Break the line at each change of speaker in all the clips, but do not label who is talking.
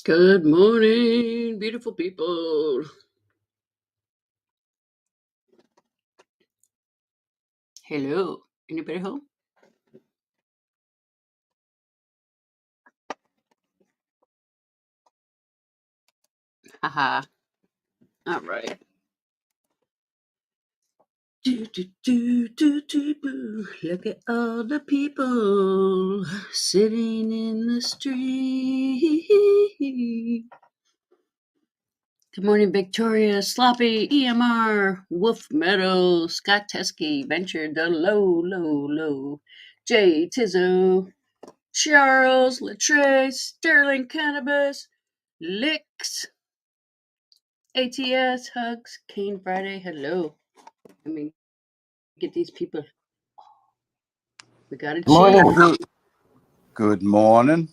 Good morning, beautiful people. Hello. Anybody home? Haha. All right. Boo. Look at all the people sitting in the street. Good morning, Victoria, Sloppy, EMR, Wolf Meadow, Scott Teskey, Venture, the low. Jay Tizzo, Charles, Latrese, Sterling Cannabis, Licks, ATS, Hugs, Kane Friday, hello. Let me get these people. We got a Chief.
Morning. Good morning.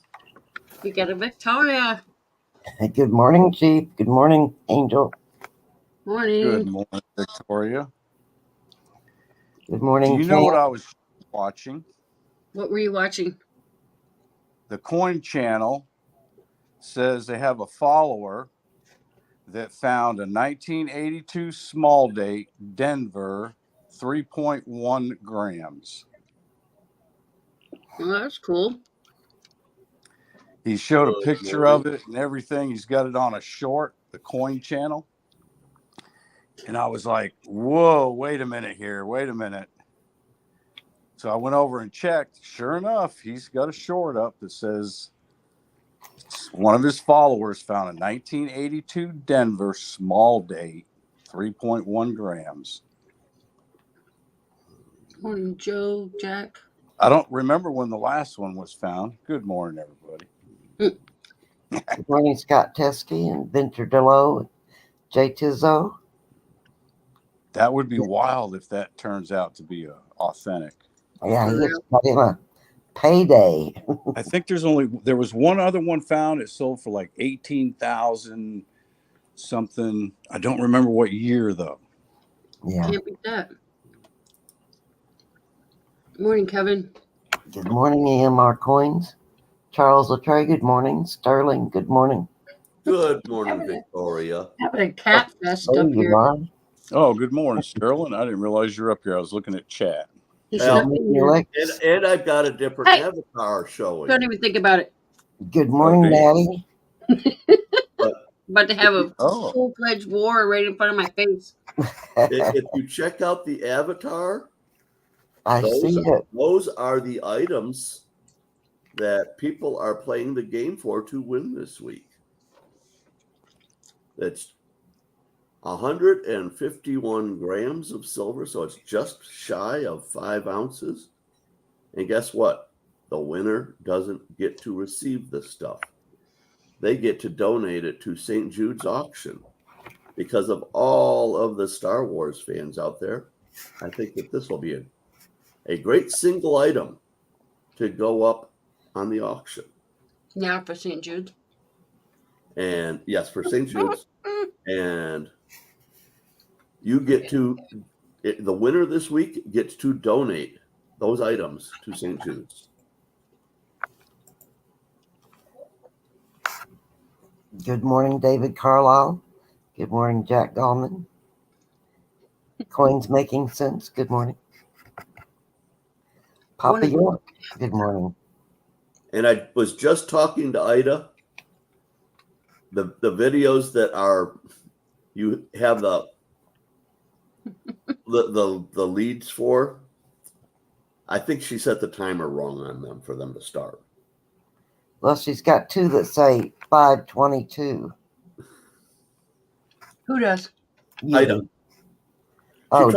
We got a Victoria.
Good morning, Chief. Good morning, Angel.
Morning.
Good morning, Victoria.
Good morning,
Do you know what I was watching?
What were you watching?
The Coin Channel says they have a follower that found a 1982 small date, Denver, 3.1 grams.
Well, that's cool.
He showed a picture of it and everything. He's got it on a short, the Coin Channel. And I was like, whoa, wait a minute here. Wait a minute. So I went over and checked. Sure enough, he's got a short up that says one of his followers found a 1982 Denver small date, 3.1 grams.
Morning, Joe, Jack.
I don't remember when the last one was found. Good morning, everybody.
Good morning, Scott Teskey and Venture Delow, Jay Tizzo.
That would be wild if that turns out to be authentic.
Yeah, he is got him a payday.
I think there was one other one found. It sold for like 18,000 something. I don't remember what year though.
Yeah.
Can't beat that. Morning, Kevin.
Good morning, EMR Coins. Charles Latrey, good morning. Sterling, good morning.
Good morning, Victoria.
Having a cat fest
Oh,
up
you
here.
are?
Oh, good morning, Sterling. I didn't realize you're up here. I was looking at chat.
He's
Well,
not in here.
And I've got a different
Hey!
avatar showing.
Don't even think about it.
Good morning, Maddie.
About to have a
Oh.
full-fledged war right in front of my face.
If you check out the avatar,
I see it.
those are the items that people are playing the game for to win this week. That's 151 grams of silver, so it's just shy of 5 ounces. And guess what? The winner doesn't get to receive this stuff. They get to donate it to St. Jude's auction. Because of all of the Star Wars fans out there, I think that this will be a great single item to go up on the auction.
Yeah, for St. Jude.
And yes, for St. Jude's. And you get the winner this week gets to donate those items to St. Jude's.
Good morning, David Carlisle. Good morning, Jack Gallman. Coins Making Sense, good morning. Papa York, good morning.
And I was just talking to Ida. The videos that are you have the leads for, I think she set the timer wrong on them for them to start.
Well, she's got two that say 5:22.
Who does?
Ida.
Oh,
she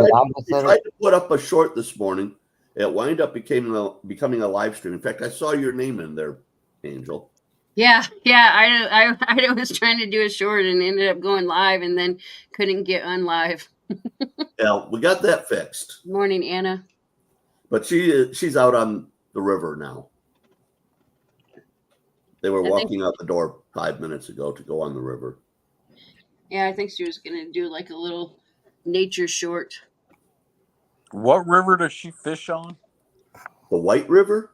tried to put up a short this morning. It wound up becoming a live stream. In fact, I saw your name in there, Angel.
Yeah. I was trying to do a short and ended up going live and then couldn't get unlive.
Yeah, we got that fixed.
Morning, Anna.
But she's out on the river now. They were walking out the door 5 minutes ago to go on the river.
Yeah, I think she was going to do like a little nature short.
What river does she fish on?
The White River.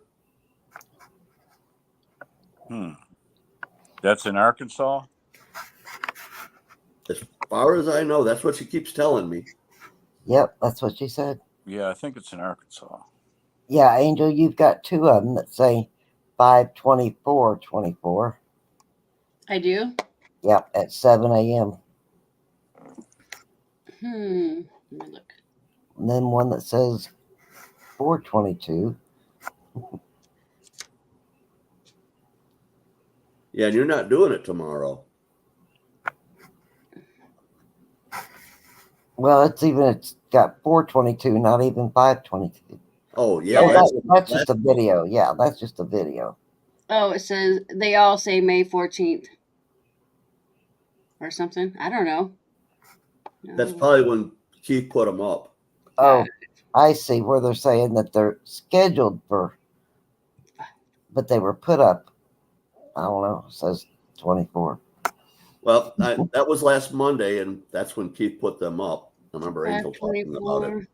That's in Arkansas?
As far as I know, that's what she keeps telling me.
Yep, that's what she said.
Yeah, I think it's in Arkansas.
Yeah, Angel, you've got two of them that say 5:24:24.
I do.
Yep, at 7 a.m.
Let me look.
And then one that says 4:22.
Yeah, and you're not doing it tomorrow.
Well, it's got 4:22, not even 5:22.
Oh, yeah.
Yeah.
That's just a video. Yeah, that's just a video.
Oh, it says they all say May 14th or something. I don't know.
That's probably when Keith put them up.
Oh, I see where they're saying that they're scheduled for, but they were put up. I don't know. It says 24.
Well, that was last Monday, and that's when Keith put them up. I remember Angel talking about it.
5:24.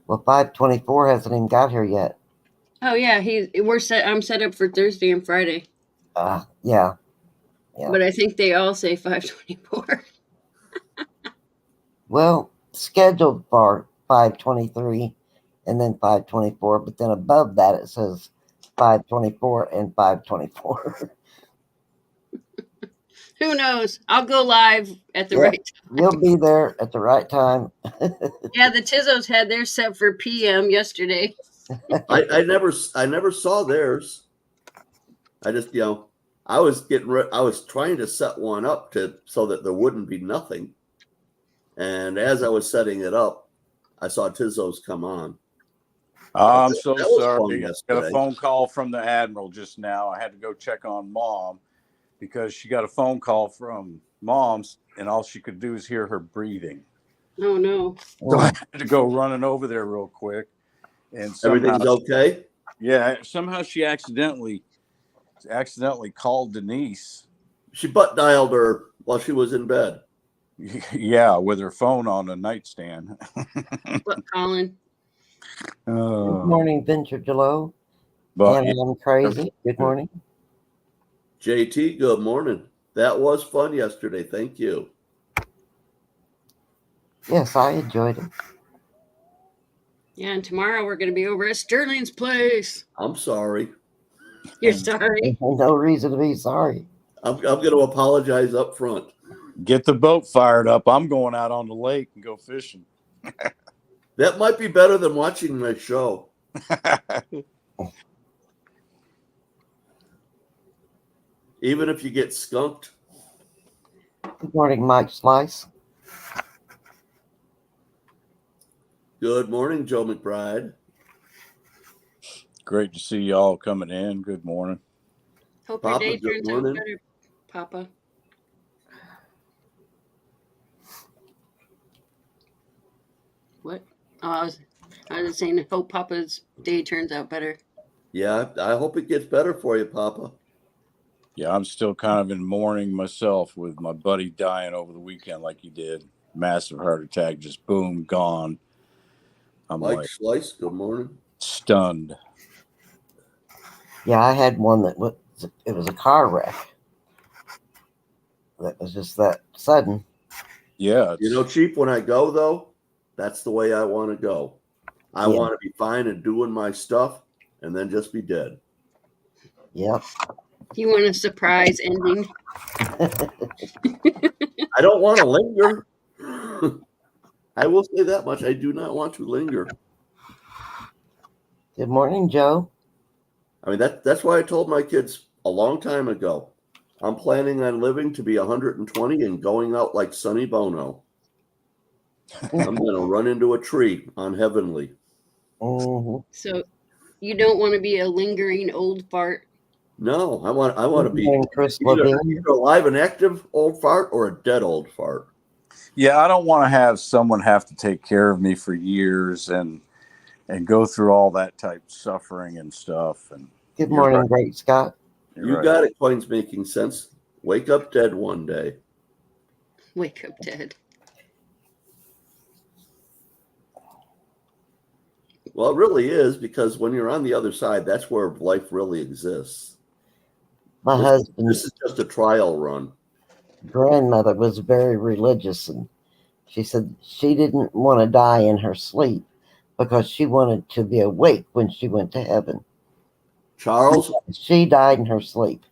Well, 5:24 hasn't even got here yet.
Oh yeah, I'm set up for Thursday and Friday.
Yeah. Yeah.
But I think they all say 5:24.
Well, scheduled for 5:23 and then 5:24, but then above that it says 5:24 and 5:24.
Who knows? I'll go live at the
Yeah.
right time.
You'll be there at the right time.
Yeah, the Tizzos had theirs set for PM yesterday.
I never saw theirs. I just, I was I was trying to set one up so that there wouldn't be nothing. And as I was setting it up, I saw Tizzo's come on.
I'm so
That was fun
sorry. I got
yesterday.
a phone call from the Admiral just now. I had to go check on Mom because she got a phone call from Mom's, and all she could do is hear her breathing.
Oh no.
So I had to go running over there real quick. And
Everything's okay?
Yeah, somehow she accidentally called Denise.
She butt dialed her while she was in bed.
Yeah, with her phone on the nightstand.
What, Colin?
Good morning, Venture Jello.
But
And I'm crazy. Good morning.
JT, good morning. That was fun yesterday. Thank you.
Yes, I enjoyed it.
Yeah, and tomorrow we're going to be over at Sterling's place.
I'm sorry.
You're sorry?
No reason to be sorry.
I'm going to apologize up front.
Get the boat fired up. I'm going out on the lake and go fishing.
That might be better than watching my show. Even if you get skunked.
Good morning, Mike Slice.
Good morning, Joe McBride.
Great to see y'all coming in. Good morning.
Hope
Papa,
your day
good
turns out
morning.
better, Papa. What? Oh, I was just saying, hope Papa's day turns out better.
Yeah, I hope it gets better for you, Papa.
Yeah, I'm still kind of in mourning myself with my buddy dying over the weekend like he did. Massive heart attack, just boom, gone. I'm
Mike
like
Slice, good morning.
stunned.
Yeah, I had one that was a car wreck. That was just that sudden.
Yeah.
Chief, when I go, though, that's the way I want to go. I want to be fine and doing my stuff and then just be dead.
Yep.
You want a surprise ending?
I don't want to linger. I will say that much. I do not want to linger.
Good morning, Joe.
I mean, that's why I told my kids a long time ago. I'm planning on living to be 120 and going out like Sonny Bono. I'm going to run into a tree on Heavenly.
Mm-hmm.
So you don't want to be a lingering old fart?
No, I want to be
Chris
either
Levine.
alive and active old fart or a dead old fart.
Yeah, I don't want to have someone have to take care of me for years and go through all that type of suffering and stuff. And
Good morning,
right.
Great Scott.
You got it, Coins making sense. Wake up dead one day.
Wake up dead.
Well, it really is, because when you're on the other side, that's where life really exists.
My
This
husband's
is just a trial run.
grandmother was very religious, and she said she didn't want to die in her sleep because she wanted to be awake when she went to heaven.
Charles,
She died in her sleep.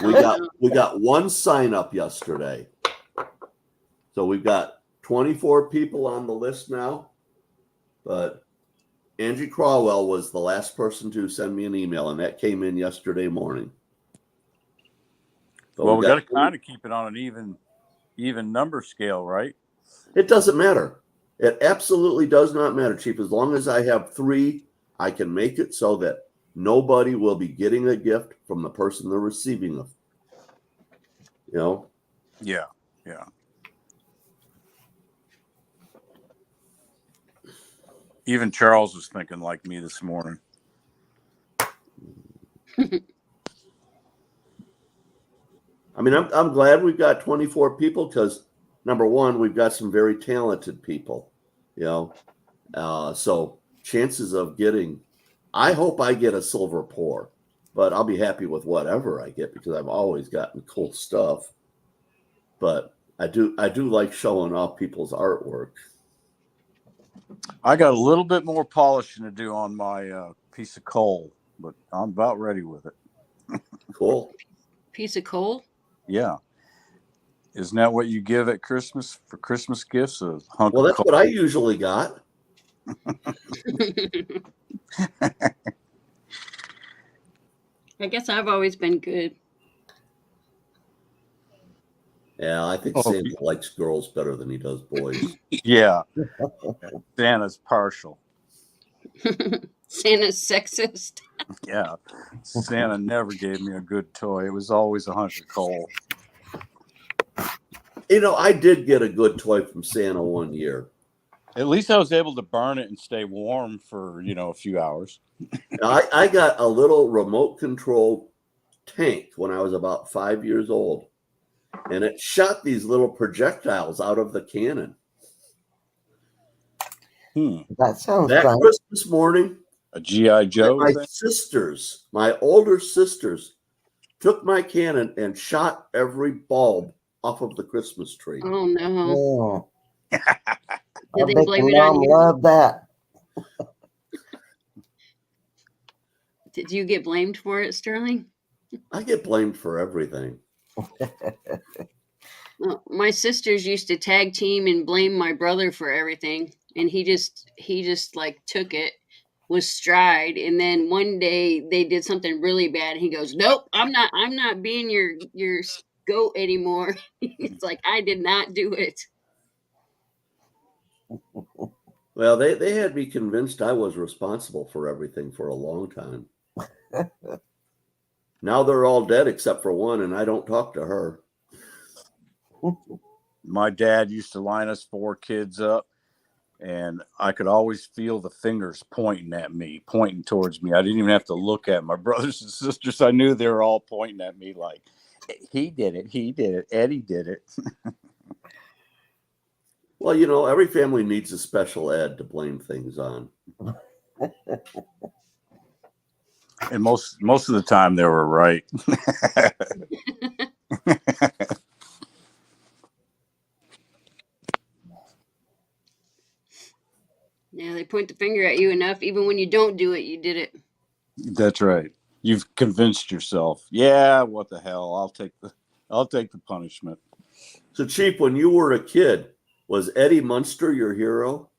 we got one sign up yesterday. So we've got 24 people on the list now, but Angie Crawwell was the last person to send me an email, and that came in yesterday morning. But
Well, we got to kind of keep it on an even number scale, right?
It doesn't matter. It absolutely does not matter, Chief. As long as I have 3, I can make it so that nobody will be getting a gift from the person they're receiving it. You know?
Yeah. Even Charles was thinking like me this morning.
I mean, I'm glad we've got 24 people, because number one, we've got some very talented people, you know. So chances of getting, I hope I get a silver pour, but I'll be happy with whatever I get, because I've always gotten cool stuff. But I do like showing off people's artwork.
I got a little bit more polishing to do on my piece of coal, but I'm about ready with it.
Cool.
Piece of coal?
Yeah. Isn't that what you give at Christmas for Christmas gifts? A hunk
Well,
of
that's
coal?
what I usually got.
I guess I've always been good.
Yeah, I think Santa likes girls better than he does boys.
Yeah. Santa's partial.
Santa's sexist.
Yeah. Santa never gave me a good toy. It was always a hunk of coal.
You know, I did get a good toy from Santa one year.
At least I was able to burn it and stay warm for, a few hours.
I got a little remote control tank when I was about 5 years old, and it shot these little projectiles out of the cannon.
That sounds
That
fun.
Christmas morning,
A G.I. Joe
my
thing?
sisters, my older sisters, took my cannon and shot every bulb off of the Christmas tree.
Oh no.
Yeah.
Did
I
they
bet
blame
your
it on
mom
you?
loved that.
Did you get blamed for it, Sterling?
I get blamed for everything.
Well, my sisters used to tag team and blame my brother for everything, and he just like took it with stride. And then one day they did something really bad, and he goes, "Nope, I'm not being your goat anymore." It's like, I did not do it.
Well, they had me convinced I was responsible for everything for a long time. Now they're all dead except for one, and I don't talk to her.
My dad used to line us 4 kids up, and I could always feel the fingers pointing towards me. I didn't even have to look at my brothers and sisters. I knew they were all pointing at me like, he did it, Eddie did it.
Well, every family needs a special ed to blame things on.
And most of the time they were right.
Yeah, they point the finger at you enough. Even when you don't do it, you did it.
That's right. You've convinced yourself. Yeah, what the hell? I'll take the punishment.
So, Chief, when you were a kid, was Eddie Munster your hero?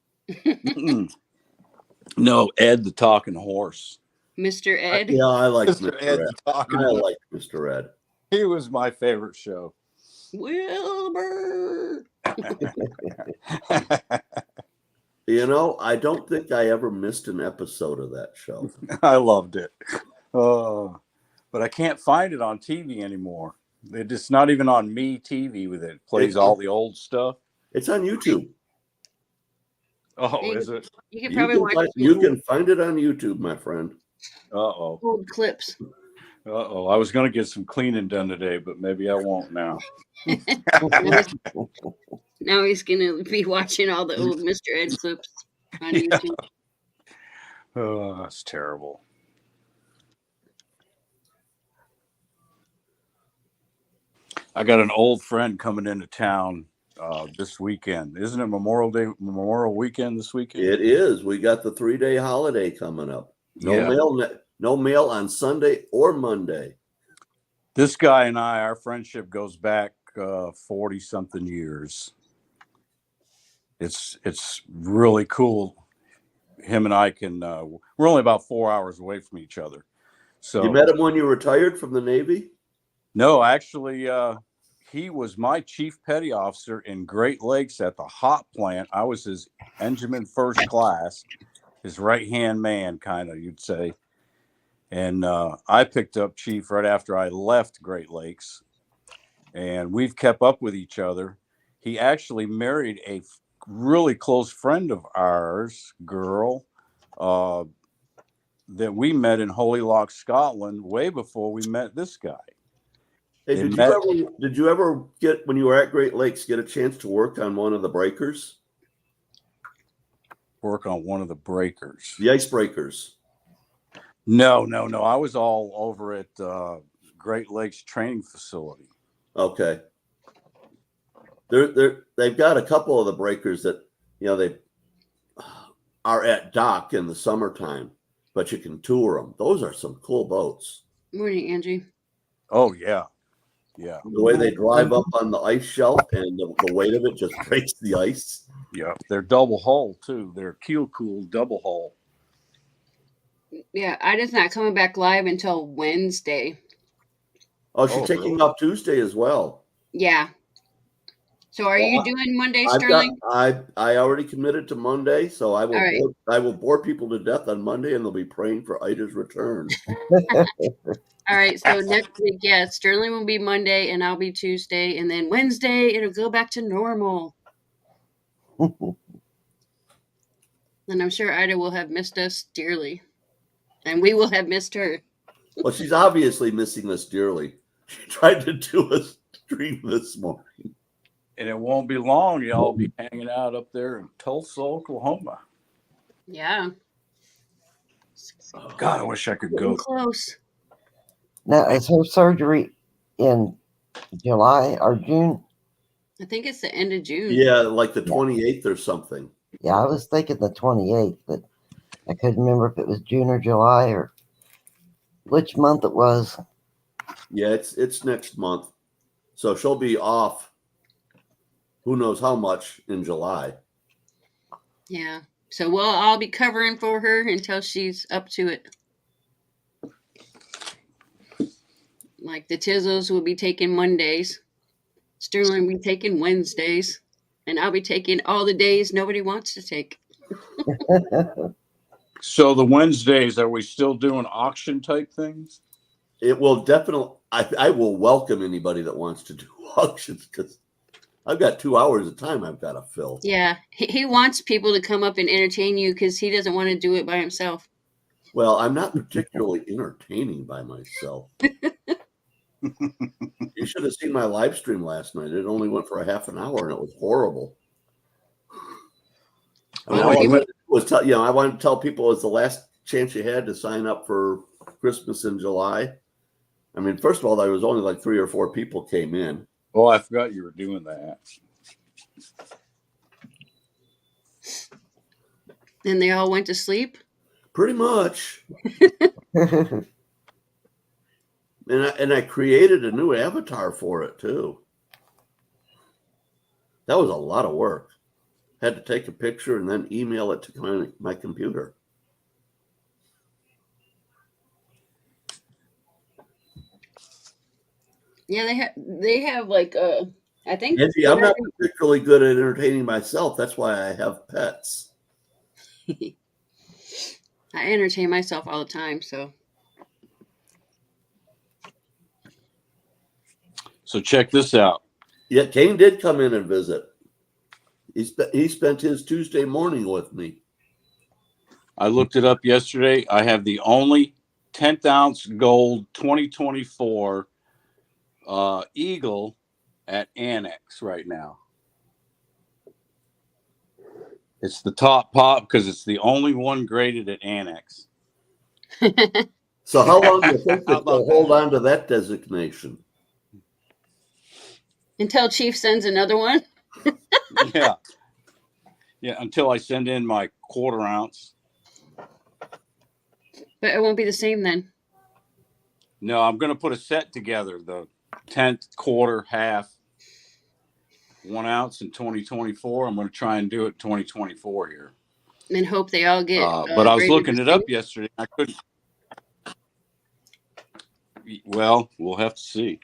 No, Ed the Talking Horse.
Mr. Ed?
Yeah, I like
Mr. Ed the Talking Horse.
like Mr. Ed.
He was my favorite show.
Wilbur.
I don't think I ever missed an episode of that show.
I loved it. But I can't find it on TV anymore. It's not even on Me TV with it. It plays all the old stuff.
It's on YouTube.
Oh, is it?
You can probably watch it.
You can find it on YouTube, my friend.
Uh-oh.
Old clips.
Uh-oh. I was going to get some cleaning done today, but maybe I won't now.
Now he's going to be watching all the old Mr. Ed clips on YouTube.
Oh, that's terrible. I got an old friend coming into town this weekend. Isn't it Memorial Weekend this weekend?
It is. We got the 3-day holiday coming up. No
Yeah.
mail. No mail on Sunday or Monday.
This guy and I, our friendship goes back 40 something years. It's really cool. Him and I can. We're only about 4 hours away from each other. So
You met him when you retired from the Navy?
no, actually, he was my chief petty officer in Great Lakes at the hot plant. I was his engineman first class, his right hand man, kind of, you'd say. And I picked up chief right after I left Great Lakes, and we've kept up with each other. He actually married a really close friend of ours, girl, that we met in Holy Loch, Scotland, way before we met this guy.
Hey,
They
did
met-
you ever get, when you were at Great Lakes, get a chance to work on one of the breakers?
Work on one of the breakers.
The ice breakers.
No. I was all over at Great Lakes Training Facility.
Okay. They've got a couple of the breakers that, they are at dock in the summertime, but you can tour them. Those are some cool boats.
Morning, Angie.
Oh, yeah. Yeah.
The way they drive up on the ice shelf and the weight of it just breaks the ice.
Yeah. They're double hull, too. They're keel cooled double hull.
Yeah, Ida's not coming back live until Wednesday.
Oh, she's
Oh,
taking
really?
up Tuesday as well.
Yeah. So are you doing Monday,
I
Sterling?
already committed to Monday, so I will
All right.
I will bore people to death on Monday, and they'll be praying for Ida's return.
All right. So next week, yeah, Sterling will be Monday and I'll be Tuesday. And then Wednesday, it'll go back to normal. And I'm sure Ida will have missed us dearly. And we will have missed her.
Well, she's obviously missing us dearly. She tried to do a stream this morning.
And it won't be long. Y'all will be hanging out up there in Tulsa, Oklahoma.
Yeah.
God, I wish I could
Getting
go.
close.
Now, is her surgery in July or June?
I think it's the end of June.
Yeah, like the 28th or something.
Yeah, I was thinking the 28th, but I couldn't remember if it was June or July or which month it was.
Yeah, it's next month. So she'll be off who knows how much in July.
Yeah. So I'll be covering for her until she's up to it. Like the Tizzles will be taking Mondays. Sterling will be taking Wednesdays. And I'll be taking all the days nobody wants to take.
So the Wednesdays, are we still doing auction type things?
It will definitely. I will welcome anybody that wants to do auctions because I've got 2 hours of time I've got to fill.
Yeah. He wants people to come up and entertain you because he doesn't want to do it by himself.
Well, I'm not particularly entertaining by myself. You should have seen my live stream last night. It only went for a half an hour, and it was horrible. I wanted to tell people it was the last chance you had to sign up for Christmas in July. I mean, first of all, there was only like 3 or 4 people came in.
Oh, I forgot you were doing that.
And they all went to sleep.
Pretty much. And I created a new avatar for it too. That was a lot of work. Had to take a picture and then email it to my computer.
Yeah, they have like I think
Angie, I'm not particularly good at entertaining myself. That's why I have pets.
I entertain myself all the time, so.
So check this out.
Yeah, Kane did come in and visit. He spent his Tuesday morning with me.
I looked it up yesterday. I have the only 10th ounce gold 2024 Eagle at Annex right now. It's the top pop because it's the only one graded at Annex.
So how long do you think
How
that they'll
about
hold
that?
on to that designation?
Until Chief sends another one.
Yeah. Yeah, until I send in my 1/4 ounce.
But it won't be the same then.
No, I'm going to put a set together, the 10th, 1/4, half, 1 ounce in 2024. I'm going to try and do it 2024 here.
And hope they all get
But I was
graded
looking
the
it up
same.
yesterday. I couldn't. Well, we'll have to see.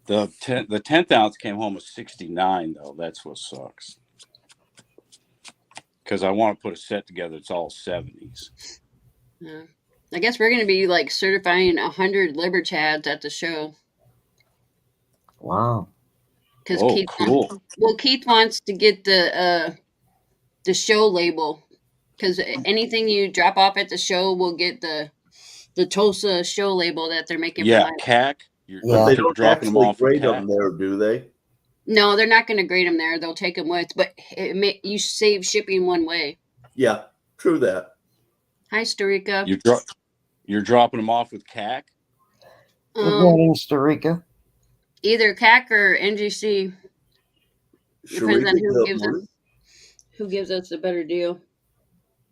The 10th ounce came home with 69, though. That's what sucks. Because I want to put a set together. It's all 70s.
Yeah. I guess we're going to be like certifying 100 Libertads at the show.
Wow.
Because
Oh, cool.
Keith wants to get the show label. Because anything you drop off at the show will get the Tulsa show label that they're making.
Yeah,
for
CAC.
Yeah.
But they
They're
don't
dropping them
actually
off with
grade
CAC.
them there, do they?
No, they're not going to grade them there. They'll take them with. But you save shipping one way.
Yeah, true that.
Hi, Starika.
You're dropping them off with CAC?
Good morning, Starika.
Either CAC or NGC. Depends on
Sharika,
who gives us a better deal.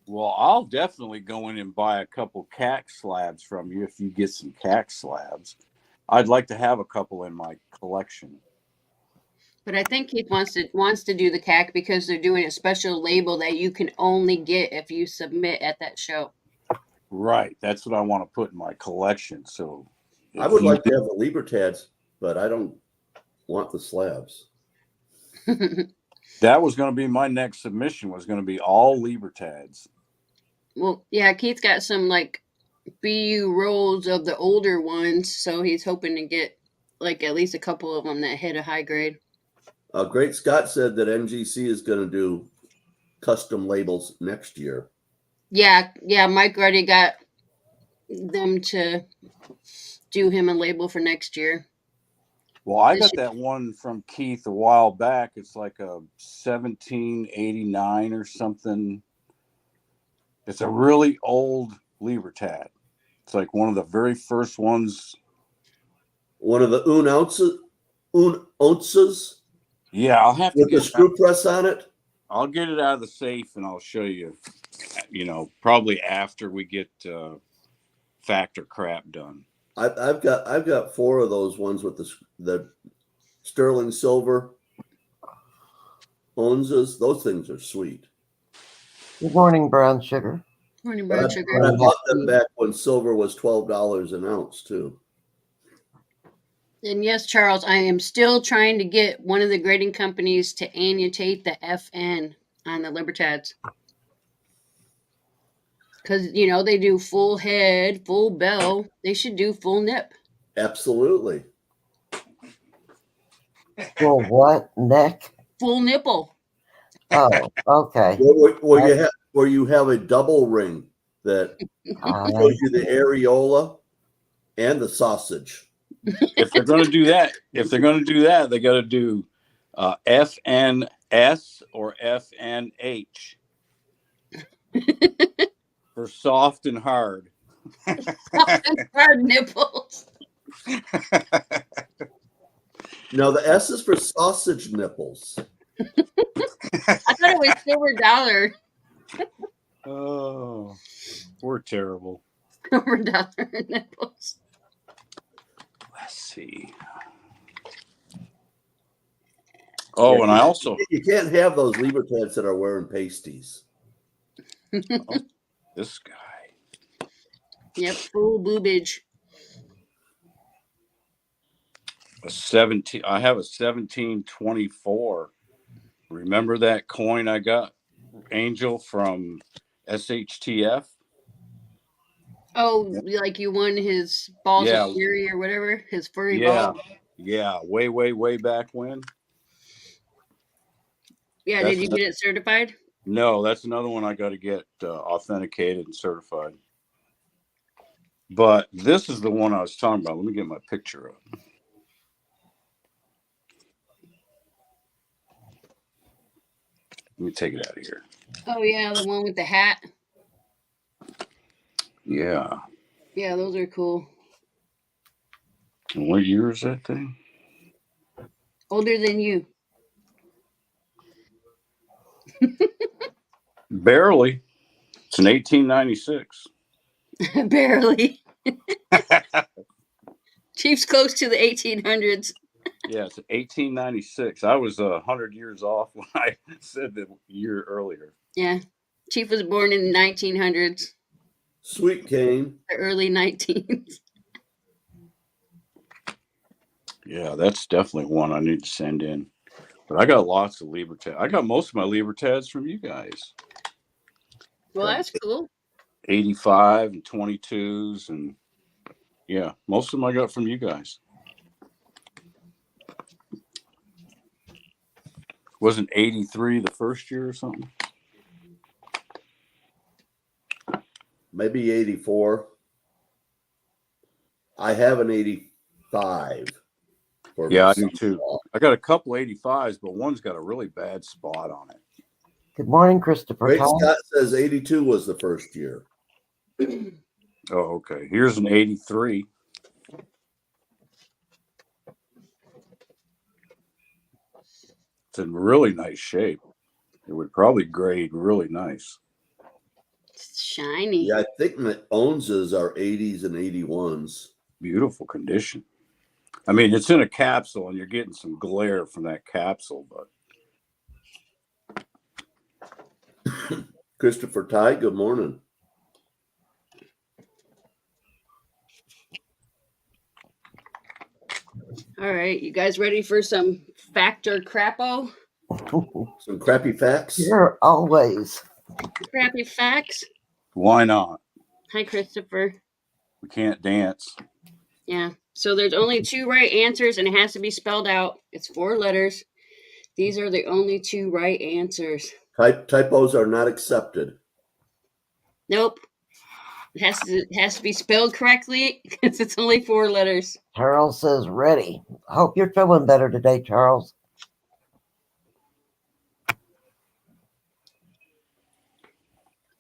Well, I'll definitely go in and buy a couple CAC slabs from you if you get some CAC slabs. I'd like to have a couple in my collection.
But I think Keith wants to do the CAC because they're doing a special label that you can only get if you submit at that show.
Right. That's what I want to put in my collection. So
I would like to have the Libertads, but I don't want the slabs.
that was going to be my next submission, was going to be all Libertads.
Well, yeah, Keith's got some like BU rolls of the older ones, so he's hoping to get like at least a couple of them that hit a high grade.
Great Scott said that NGC is going to do custom labels next year.
Yeah, Mike already got them to do him a label for next year.
Well, I got that one from Keith a while back. It's like a 1789 or something. It's a really old Libertad. It's like one of the very first ones.
One of the ounces.
Yeah, I'll have to
with
get
the screw press on it.
I'll get it out of the safe and I'll show you. Probably after we get factor crap done.
I've got 4 of those ones with the sterling silver ounces. Those things are sweet.
Good morning, Brown Sugar.
Morning, Brown Sugar.
I bought them back when silver was $12 an ounce too.
And yes, Charles, I am still trying to get one of the grading companies to annotate the FN on the Libertads. Because, they do full head, full bell. They should do full nip.
Absolutely.
Full what? Neck?
Full nipple.
Oh, okay.
Where you have a double ring that shows you the areola and the sausage.
If they're going to do that, they got to do FNS or FNH for soft and hard.
Hard nipples.
No, the S is for sausage nipples.
I thought it was silver dollar.
Oh, we're terrible.
Silver dollar nipples.
Let's see. Oh, and I also
you can't have those Libertads that are wearing pasties.
This guy.
Yep, full boobage.
I have a 1724. Remember that coin I got, Angel, from SHTF?
Oh, like you won his balls of fury or whatever, his furry ball.
Yeah, way back when.
Yeah, did you get it certified?
No, that's another one I got to get authenticated and certified. But this is the one I was talking about. Let me get my picture up. Let me take it out of here.
Oh yeah, the one with the hat.
Yeah.
Yeah, those are cool.
And what year is that thing?
Older than you.
Barely. It's in 1896.
Barely. Chief's close to the 1800s.
Yeah, it's 1896. I was 100 years off when I said the year earlier.
Yeah. Chief was born in the 1900s,
Sweet cane.
the early 19s.
Yeah, that's definitely one I need to send in. But I got lots of Libertad. I got most of my Libertads from you guys.
Well, that's cool.
85 and 22s. And yeah, most of them I got from you guys. Wasn't 83 the first year or something?
Maybe 84. I have an 85.
Yeah, I do too. I got a couple 85s, but one's got a really bad spot on it.
Good morning, Christopher.
Great
Tom.
Scott says 82 was the first year.
Oh, okay. Here's an 83. It's in really nice shape. It would probably grade really nice.
It's shiny.
Yeah, I think my Onzas are 80s and 81s.
Beautiful condition. I mean, it's in a capsule, and you're getting some glare from that capsule, but
Christopher Ty, good morning.
All right, you guys ready for some factor crapo?
Some crappy facts.
You're always.
Crappy facts.
why not?
Hi, Christopher.
We can't dance.
Yeah. So there's only 2 right answers, and it has to be spelled out. It's 4 letters. These are the only 2 right answers.
Typos are not accepted.
Nope. It has to be spelled correctly because it's only 4 letters.
Charles says ready. Hope you're feeling better today, Charles.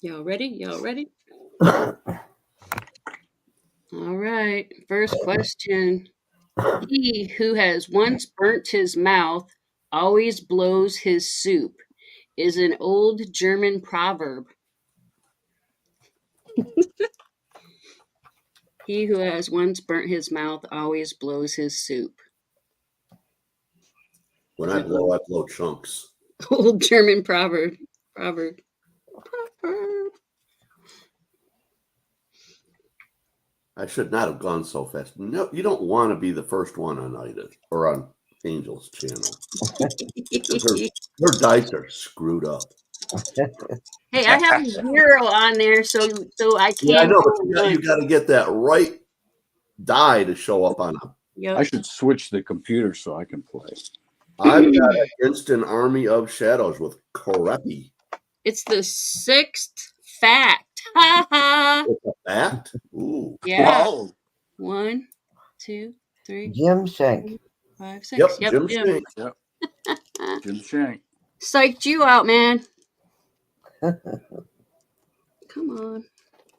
Y'all ready? Y'all ready? All right. First question. He who has once burnt his mouth always blows his soup is an old German proverb. He who has once burnt his mouth always blows his soup.
When I blow chunks.
Old German proverb.
I should not have gone so fast. No, you don't want to be the first one on Ida or on Angel's channel. Her dice are screwed up.
Hey, I have a 0 on there, so I can't.
Yeah, I know, but you got to get that right die to show up on them.
Yep.
I should switch the computer so I can play.
I've got Against an Army of Shadows with Korepi.
It's the 6th fact. Ha ha.
It's a fact? Ooh.
Yeah.
Wow.
1, 2, 3,
Jim Shank.
5, 6.
Yep, Jim
Jim.
Shank.
Jim Shank.
Psyched you out, man. Come on.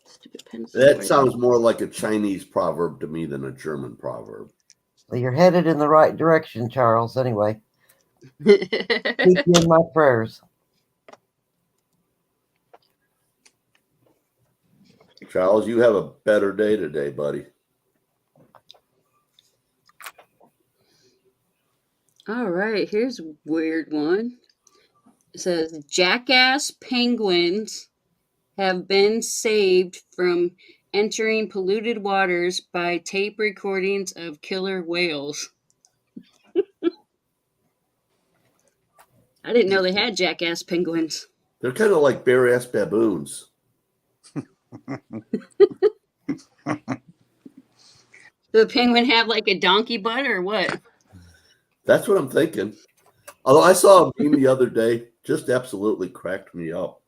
Stupid pencil.
That sounds more like a Chinese proverb to me than a German proverb.
Well, you're headed in the right direction, Charles, anyway. Keep you in my prayers.
Charles, you have a better day today, buddy.
All right, here's a weird one. It says jackass penguins have been saved from entering polluted waters by tape recordings of killer whales. I didn't know they had jackass penguins.
They're kind of like bare-ass baboons.
Do the penguin have like a donkey butt or what?
That's what I'm thinking. Although I saw a meme the other day, just absolutely cracked me up.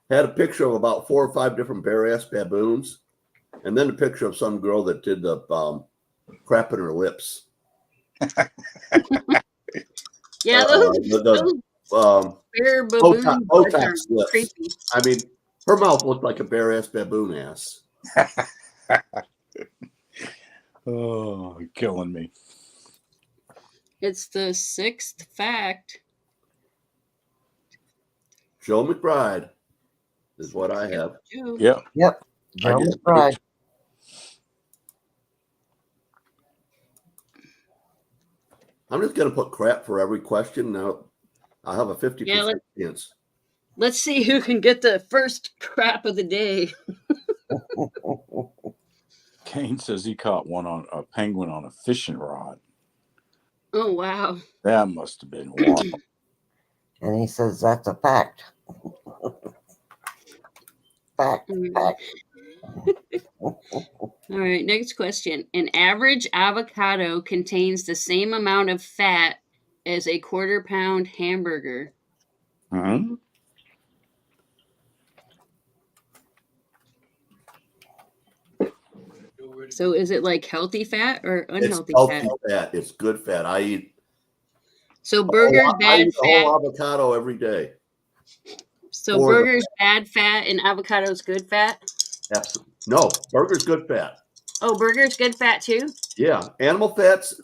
Had a picture of about 4 or 5 different bare-ass baboons, and then a picture of some girl that did the crap in her lips.
Yeah, those Bear baboon butts are
Botox lips.
creepy.
I mean, her mouth looked like a bare ass baboon ass.
Oh, you're killing me.
It's the 6th fact.
Joe McBride is what I have.
Joe.
Yep.
Yep.
I
Joe
get
McBride.
I'm just going to put crap for every question. Now, I have a 50% chance.
Let's see who can get the first crap of the day.
Kane says he caught a penguin on a fishing rod.
Oh, wow.
That must have been wild.
And he says that's a fact. Fact. Fact.
All right, next question. An average avocado contains the same amount of fat as a 1/4 pound hamburger.
Hmm?
So is it like healthy fat or
It's
unhealthy
healthy
fat?
fat. It's good fat. I eat
So burgers
I
bad
eat a
fat.
whole avocado every day.
So
for the
burgers bad fat and avocados good fat.
Absolutely. No, burger's good fat.
Oh, burgers good fat too.
Yeah, animal fats,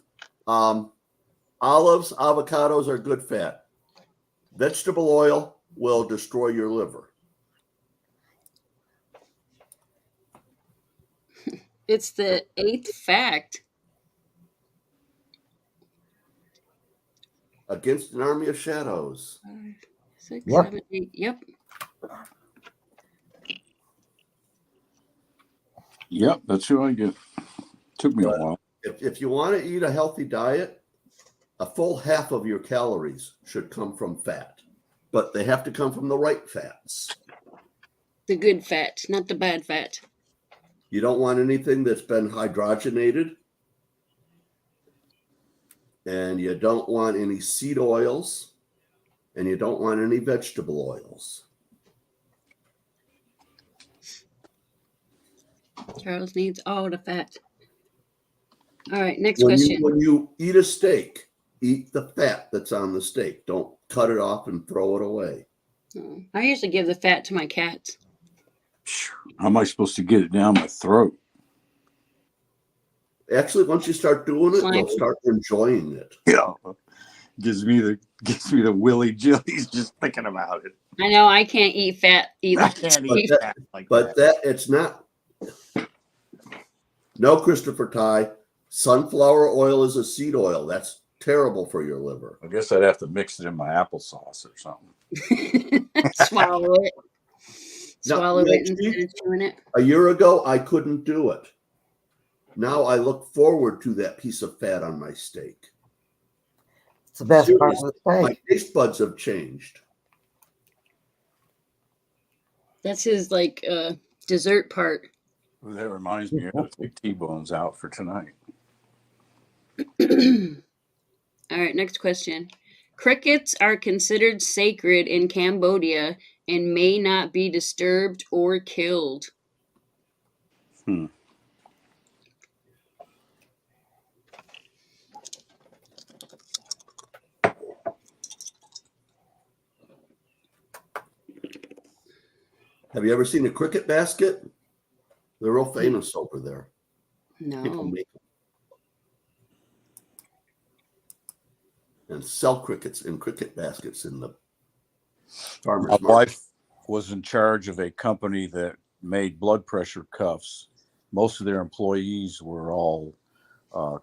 olives, avocados are good fat. Vegetable oil will destroy your liver.
It's the 8th fact.
Against an army of shadows.
5, 6,
Yep.
7, 8. Yep.
Yep, that's who I get. Took me a while.
If you want to eat a healthy diet, a full half of your calories should come from fat, but they have to come from the right fats.
The good fat, not the bad fat.
You don't want anything that's been hydrogenated, and you don't want any seed oils, and you don't want any vegetable oils.
Charles needs all the fat. All right, next question.
When you eat a steak, eat the fat that's on the steak. Don't cut it off and throw it away.
Oh, I usually give the fat to my cats.
How am I supposed to get it down my throat?
Actually, once you start doing it,
Slimy.
you'll start enjoying it.
Yeah. Gives me the willy jillies just thinking about it.
I know I can't eat fat either.
I can't eat that like
But
that.
it's not. No, Christopher Ty. Sunflower oil is a seed oil. That's terrible for your liver.
I guess I'd have to mix it in my applesauce or something.
Swallow it.
Now,
Swallow it
Reggie,
instead of chewing it.
A year ago, I couldn't do it. Now I look forward to that piece of fat on my steak.
It's the best part of the
My
steak.
taste buds have changed.
That's his like dessert part.
Well, that reminds me, I got to take T-bones out for tonight.
All right, next question. Crickets are considered sacred in Cambodia and may not be disturbed or killed.
Have you ever seen a cricket basket? They're real famous over there. People
No.
make them. And sell crickets in cricket baskets in the farmer's
My
market.
wife was in charge of a company that made blood pressure cuffs. Most of their employees were all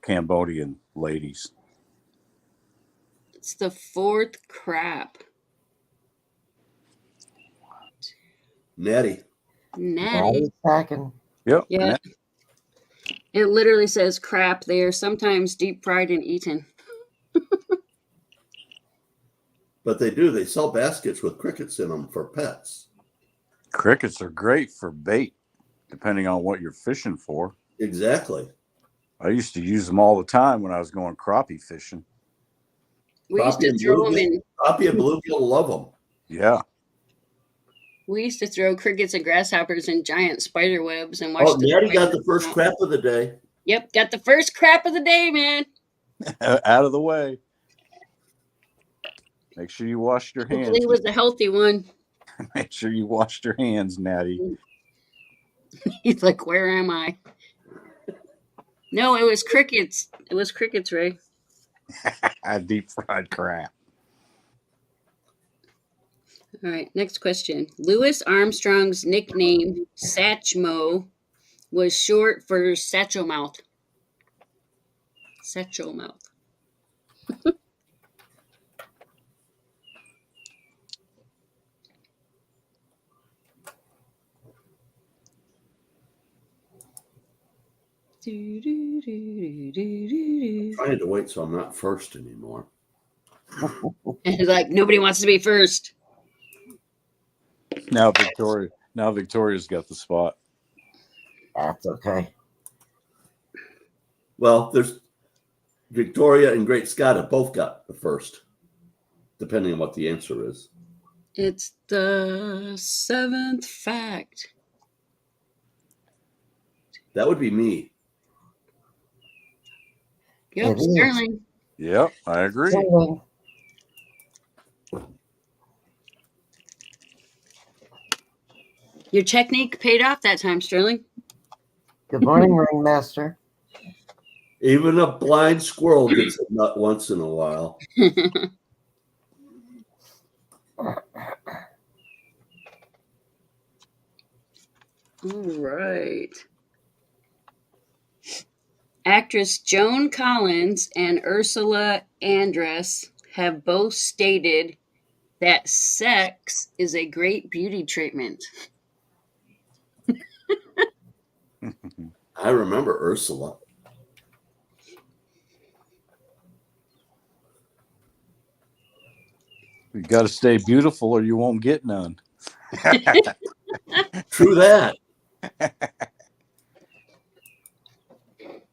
Cambodian ladies.
It's the 4th crap.
Natty.
Natty.
Natty packing.
Yep.
Yeah. It literally says crap. They are sometimes deep fried and eaten.
But they do. They sell baskets with crickets in them for pets.
Crickets are great for bait, depending on what you're fishing for.
Exactly.
I used to use them all the time when I was going crappie fishing.
We used
Crappie
to
and
throw them
bluegill.
in.
Crappie and bluegill love them.
Yeah.
We used to throw crickets and grasshoppers in giant spider webs and watch.
Oh, Natty got the
spiders
first
come out.
crap of the day.
Yep, got the first crap of the day, man.
Out of the way. Make sure you washed your
Hopefully
hands.
it was a healthy one.
Make sure you washed your hands, Natty.
He's like, where am I? No, it was crickets. It was crickets, Ray.
Deep fried crap.
All right, next question. Louis Armstrong's nickname, Satchmo, was short for Satchel Mouth. Satchel Mouth.
Trying to wait so I'm not first anymore.
And like nobody wants to be first.
Now Victoria's got the spot.
That's okay.
Well, there's Victoria and Great Scott have both got the first, depending on what the answer is.
It's the 7th fact.
That would be me.
Yep,
It is.
Sterling.
Yep, I agree.
Sterling.
Your technique paid off that time, Sterling.
Good morning, Ringmaster.
Even a blind squirrel gets a nut once in a while.
All right. Actress Joan Collins and Ursula Andress have both stated that sex is a great beauty treatment.
I remember Ursula.
You got to stay beautiful or you won't get none.
True that.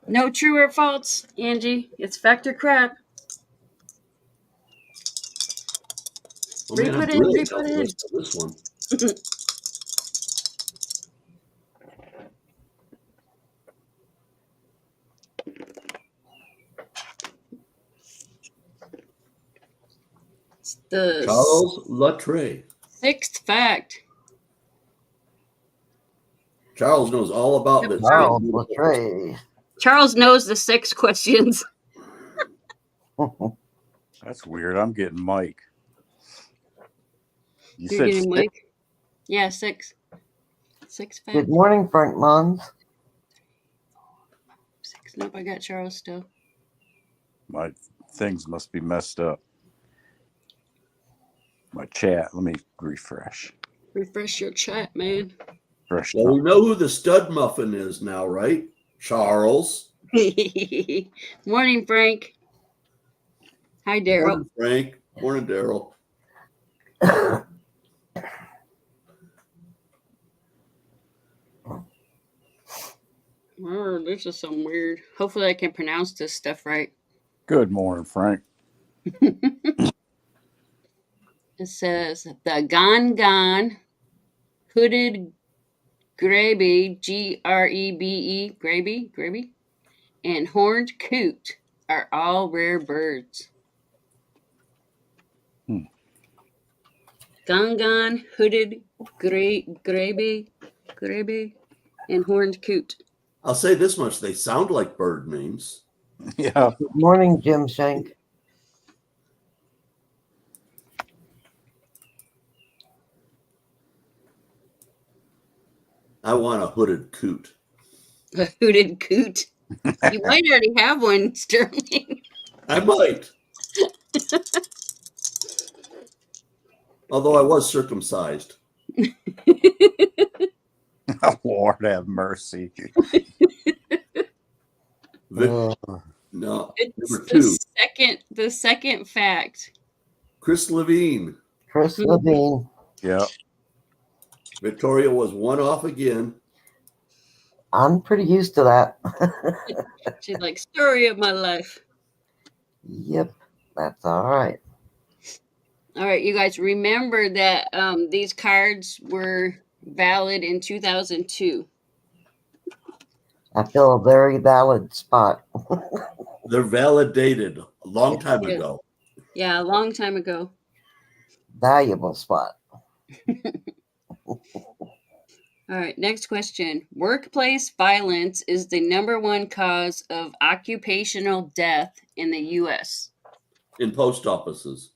No true or false, Angie. It's fact or crap.
Oh, man, I'm
Re-put in,
really
re-put
tough
in.
list for this one.
It's the
Charles Luttrell.
6th fact.
Charles knows all about
Yep,
this.
Charles Luttrell.
Charles knows the 6 questions.
That's weird. I'm getting Mike. You
You're
said
getting
six?
Mike? Yeah, 6. 6 facts.
Good morning, Frank Mons.
6. Nope, I got Charles still.
My things must be messed up. My chat. Let me refresh.
Refresh your chat, man.
Fresh.
Well, we know who the stud muffin is now, right? Charles.
Morning, Frank. Hi, Daryl.
Morning, Frank. Morning, Daryl.
Oh, this is some weird. Hopefully, I can pronounce this stuff right.
Good morning, Frank.
It says the Gongon hooded grebe, Grebe, grebe, and horned coot are all rare birds. Gongon hooded grebe, and horned coot.
I'll say this much. They sound like bird names.
Yeah.
Good morning, Jim Shank.
I want a hooded coot.
A hooded coot. You might already have one, Sterling.
I might. Although I was circumcised.
Lord have mercy.
No,
It's
number 2.
the second fact.
Chris Levine.
Chris Levine.
Yeah.
Victoria was one off again.
I'm pretty used to that.
She's like, story of my life.
Yep, that's all right.
All right, you guys remember that these cards were valid in 2002.
I feel a very valid spot.
They're validated a long time
Yeah.
ago.
Yeah, a long time ago.
valuable spot.
All right, next question. Workplace violence is the #1 cause of occupational death in the U.S.
In post offices.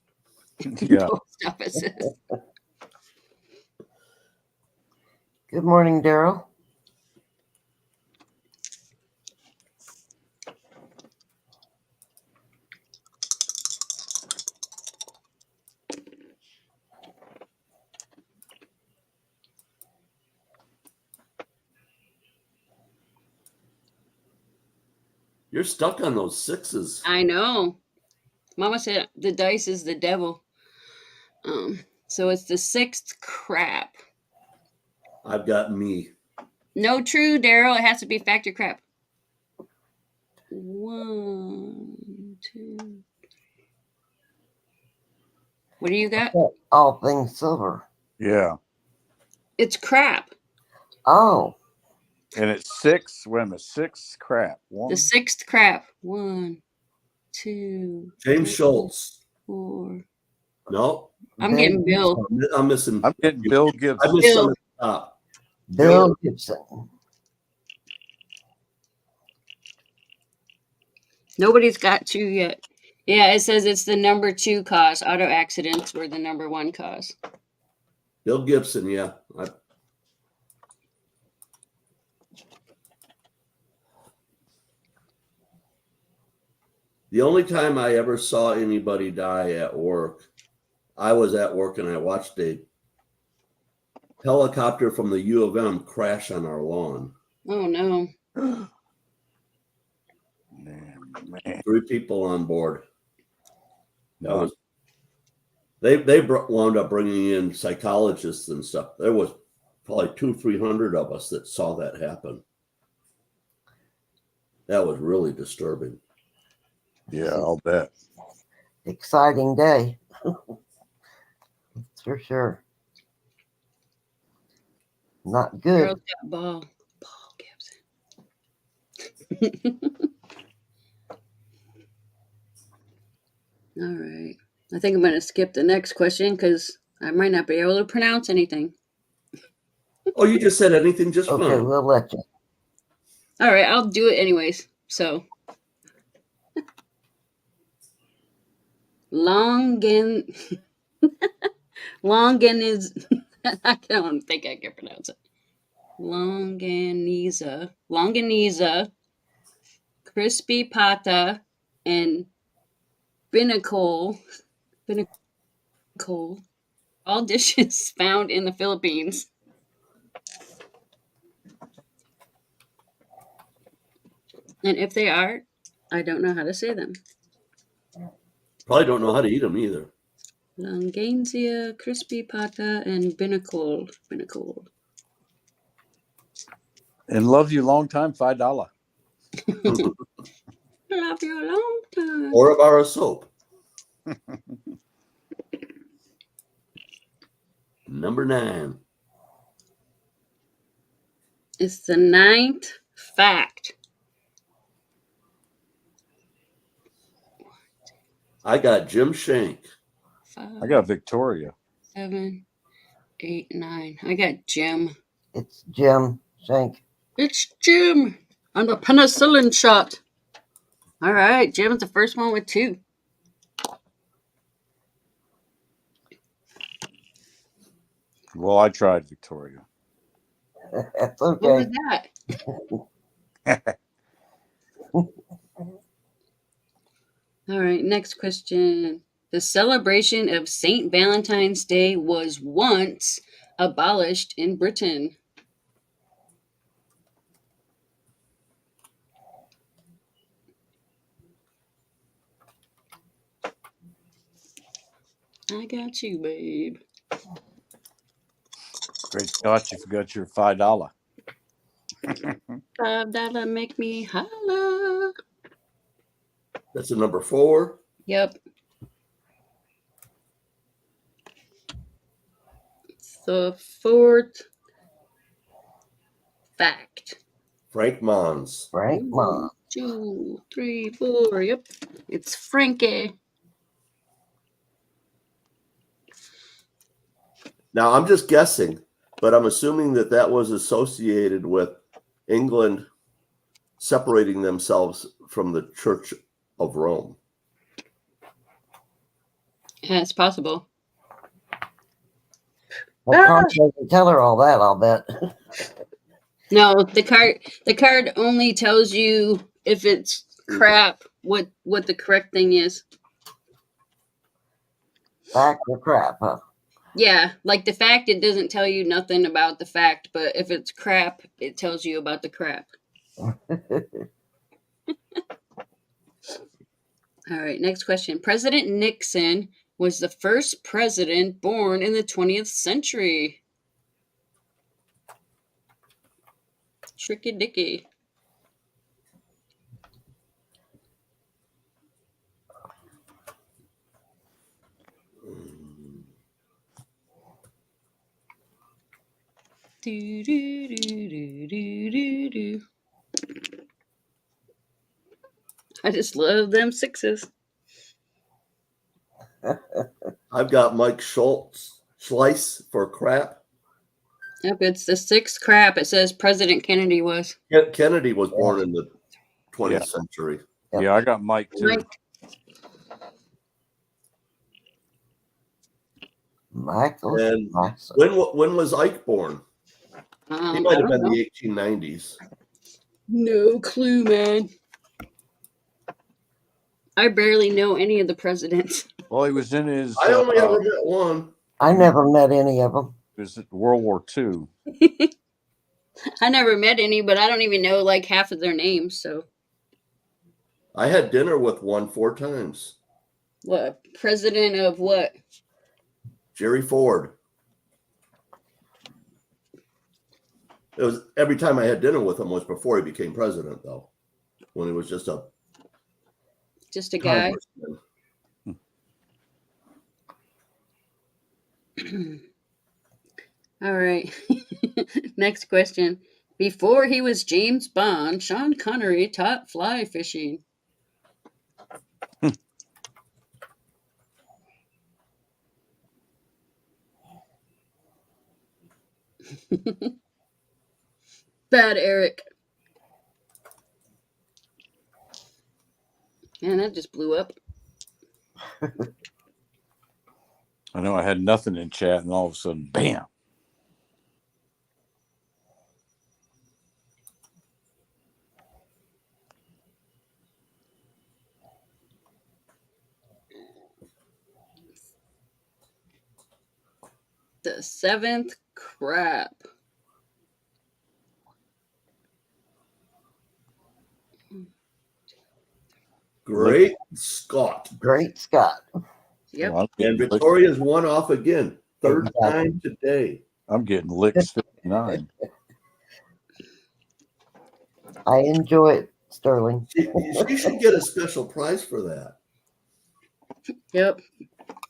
Yeah.
Post offices.
Good morning, Daryl.
You're stuck on those sixes.
I know. Mama said the dice is the devil. So it's the 6th crap.
I've got me.
No true, Daryl. It has to be factor crap. 1, 2. What do you got?
All things silver.
Yeah.
It's crap.
Oh,
And it's 6. Wait a minute. 6 crap.
The
1.
6th crap. 1, 2.
James
3,
Schultz.
4.
No,
I'm getting Bill.
I'm missing.
I'm getting Bill
I
Gibson.
missed
Bill.
some at the top.
Bill Gibson.
Nobody's got 2 yet. Yeah, it says it's the #2 cause. Auto accidents were the #1 cause.
Bill Gibson, yeah. The only time I ever saw anybody die at work, I was at work and I watched a helicopter from the U of M crash on our lawn.
Oh no.
Man.
3 people on board. That
Wow.
was. They wound up bringing in psychologists and stuff. There was probably 200-300 of us that saw that happen. That was really disturbing.
Yeah, I'll bet.
Exciting day. For sure. Not good.
Girl's got Paul Gibson. All right. I think I'm going to skip the next question because I might not be able to pronounce anything.
Oh, you just said anything just
Okay,
fine.
we'll let you.
All right, I'll do it anyways. So, Longan is I don't think I can pronounce it. Longaniza, crispy pata, and binnacle, all dishes found in the Philippines. And if they are, I don't know how to say them.
Probably don't know how to eat them either.
Longanisia, crispy pata, and binnacle.
And love you long time, $5.
Love you a long time.
Or a bar of soap. Number 9.
It's the 9th fact.
I got Jim Shank.
5,
I got Victoria.
7, 8, 9. I got Jim.
It's Jim Shank.
It's Jim on the penicillin shot. All right, Jim's the first one with 2.
Well, I tried Victoria.
That's
What was
okay.
that? All right, next question. The celebration of St. Valentine's Day was once abolished in Britain. I got you, babe.
Great Scott, you forgot your $5.
$5 make me holla.
That's a number 4.
Yep. The 4th fact.
Frank Mons.
Frank Mons.
2, 3, 4. Yep. It's Frankie.
Now, I'm just guessing, but I'm assuming that that was associated with England separating themselves from the Church of Rome.
Yeah, it's possible.
Well, Conch doesn't tell her all that, I'll bet.
No, the card only tells you if it's crap what the correct thing is.
Fact or crap, huh?
Yeah, like the fact, it doesn't tell you nothing about the fact, but if it's crap, it tells you about the crap. All right, next question. President Nixon was the first president born in the 20th century. Tricky Dicky. Do, do, do, do, do, do, do. I just love them sixes.
I've got Mike Schultz Slice for crap.
Yep, it's the sixth crap. It says President Kennedy was.
Kennedy was born in the 20th
Yeah.
century.
Yep.
Yeah, I got Mike too.
Mike.
Michael.
And
Nice.
when was Ike born? He
I
might have
don't
been
know.
the 1890s.
No clue, man. I barely know any of the presidents.
Well, he was in his.
I only ever met one.
I never met any of them.
It was World War II.
I never met any, but I don't even know like half of their names. So,
I had dinner with one 4 times.
what president of what?
Jerry Ford. It was every time I had dinner with him was before he became president, though. When he was just a
Just a guy.
congressman.
All right. Next question. Before he was James Bond, Sean Connery taught fly fishing. Bad Eric. Man, that just blew up.
I know I had nothing in chat, and all of a sudden, bam.
The seventh crap.
Great Scott.
Great Scott.
Yep.
Well,
And Victoria's one off again. Third
Exactly.
time today.
I'm getting licks 59.
I enjoy it, Sterling.
She should get a special prize for that.
Yep.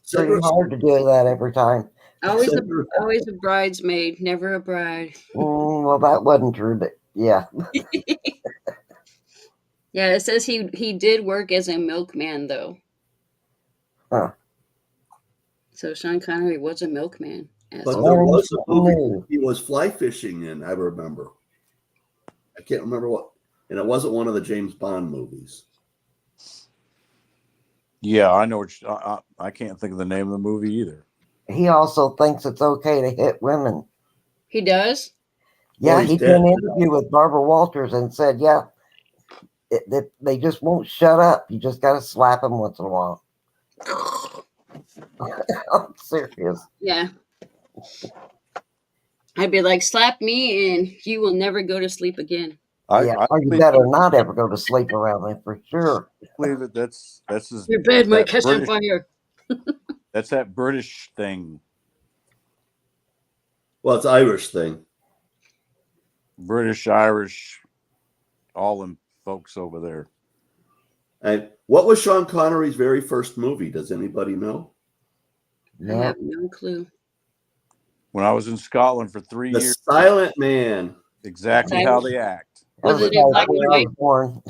Send
Pretty
her,
hard to do that every time.
Always
send her-
always a bridesmaid, never a bride.
Well, that wasn't true, but yeah.
Yeah, it says he did work as a milkman though.
Huh.
So Sean Connery was a milkman.
But
Well.
there was a movie
No.
he was fly fishing in, I remember. I can't remember what. And it wasn't one of the James Bond movies.
Yeah, I know. I can't think of the name of the movie either.
He also thinks it's okay to hit women.
He does?
Yeah,
he's
he did
dead
an
now.
interview with Barbara Walters and said, yeah, they just won't shut up. You just got to slap them once in a while. I'm serious.
Yeah. I'd be like, slap me and you will never go to sleep again.
Yeah, or you better not ever go to sleep around me for sure.
believe it. That's his,
Your bed might
that
catch on
British-
fire.
That's that British thing.
Well, it's Irish thing.
British, Irish, all them folks over there.
And what was Sean Connery's very first movie? Does anybody know?
I
Yeah,
have no clue.
When I was in Scotland for 3
The
years,
Silent Man.
exactly how they act.
Was
that
it in black
where
and
I
white?
was born.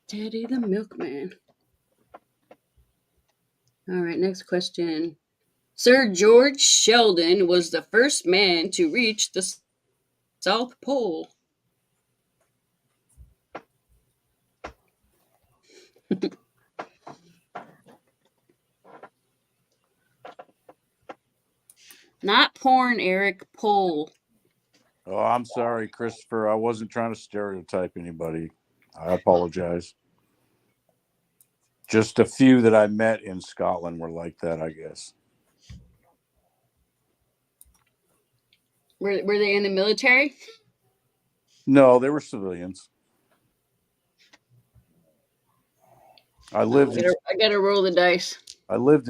Teddy the milkman. All right, next question. Sir George Sheldon was the first man to reach the South Pole. Not porn, Eric. Pole.
Oh, I'm sorry, Christopher. I wasn't trying to stereotype anybody. I apologize. Just a few that I met in Scotland were like that, I guess.
Were they in the military?
No, they were civilians. I lived in
I gotta roll the dice.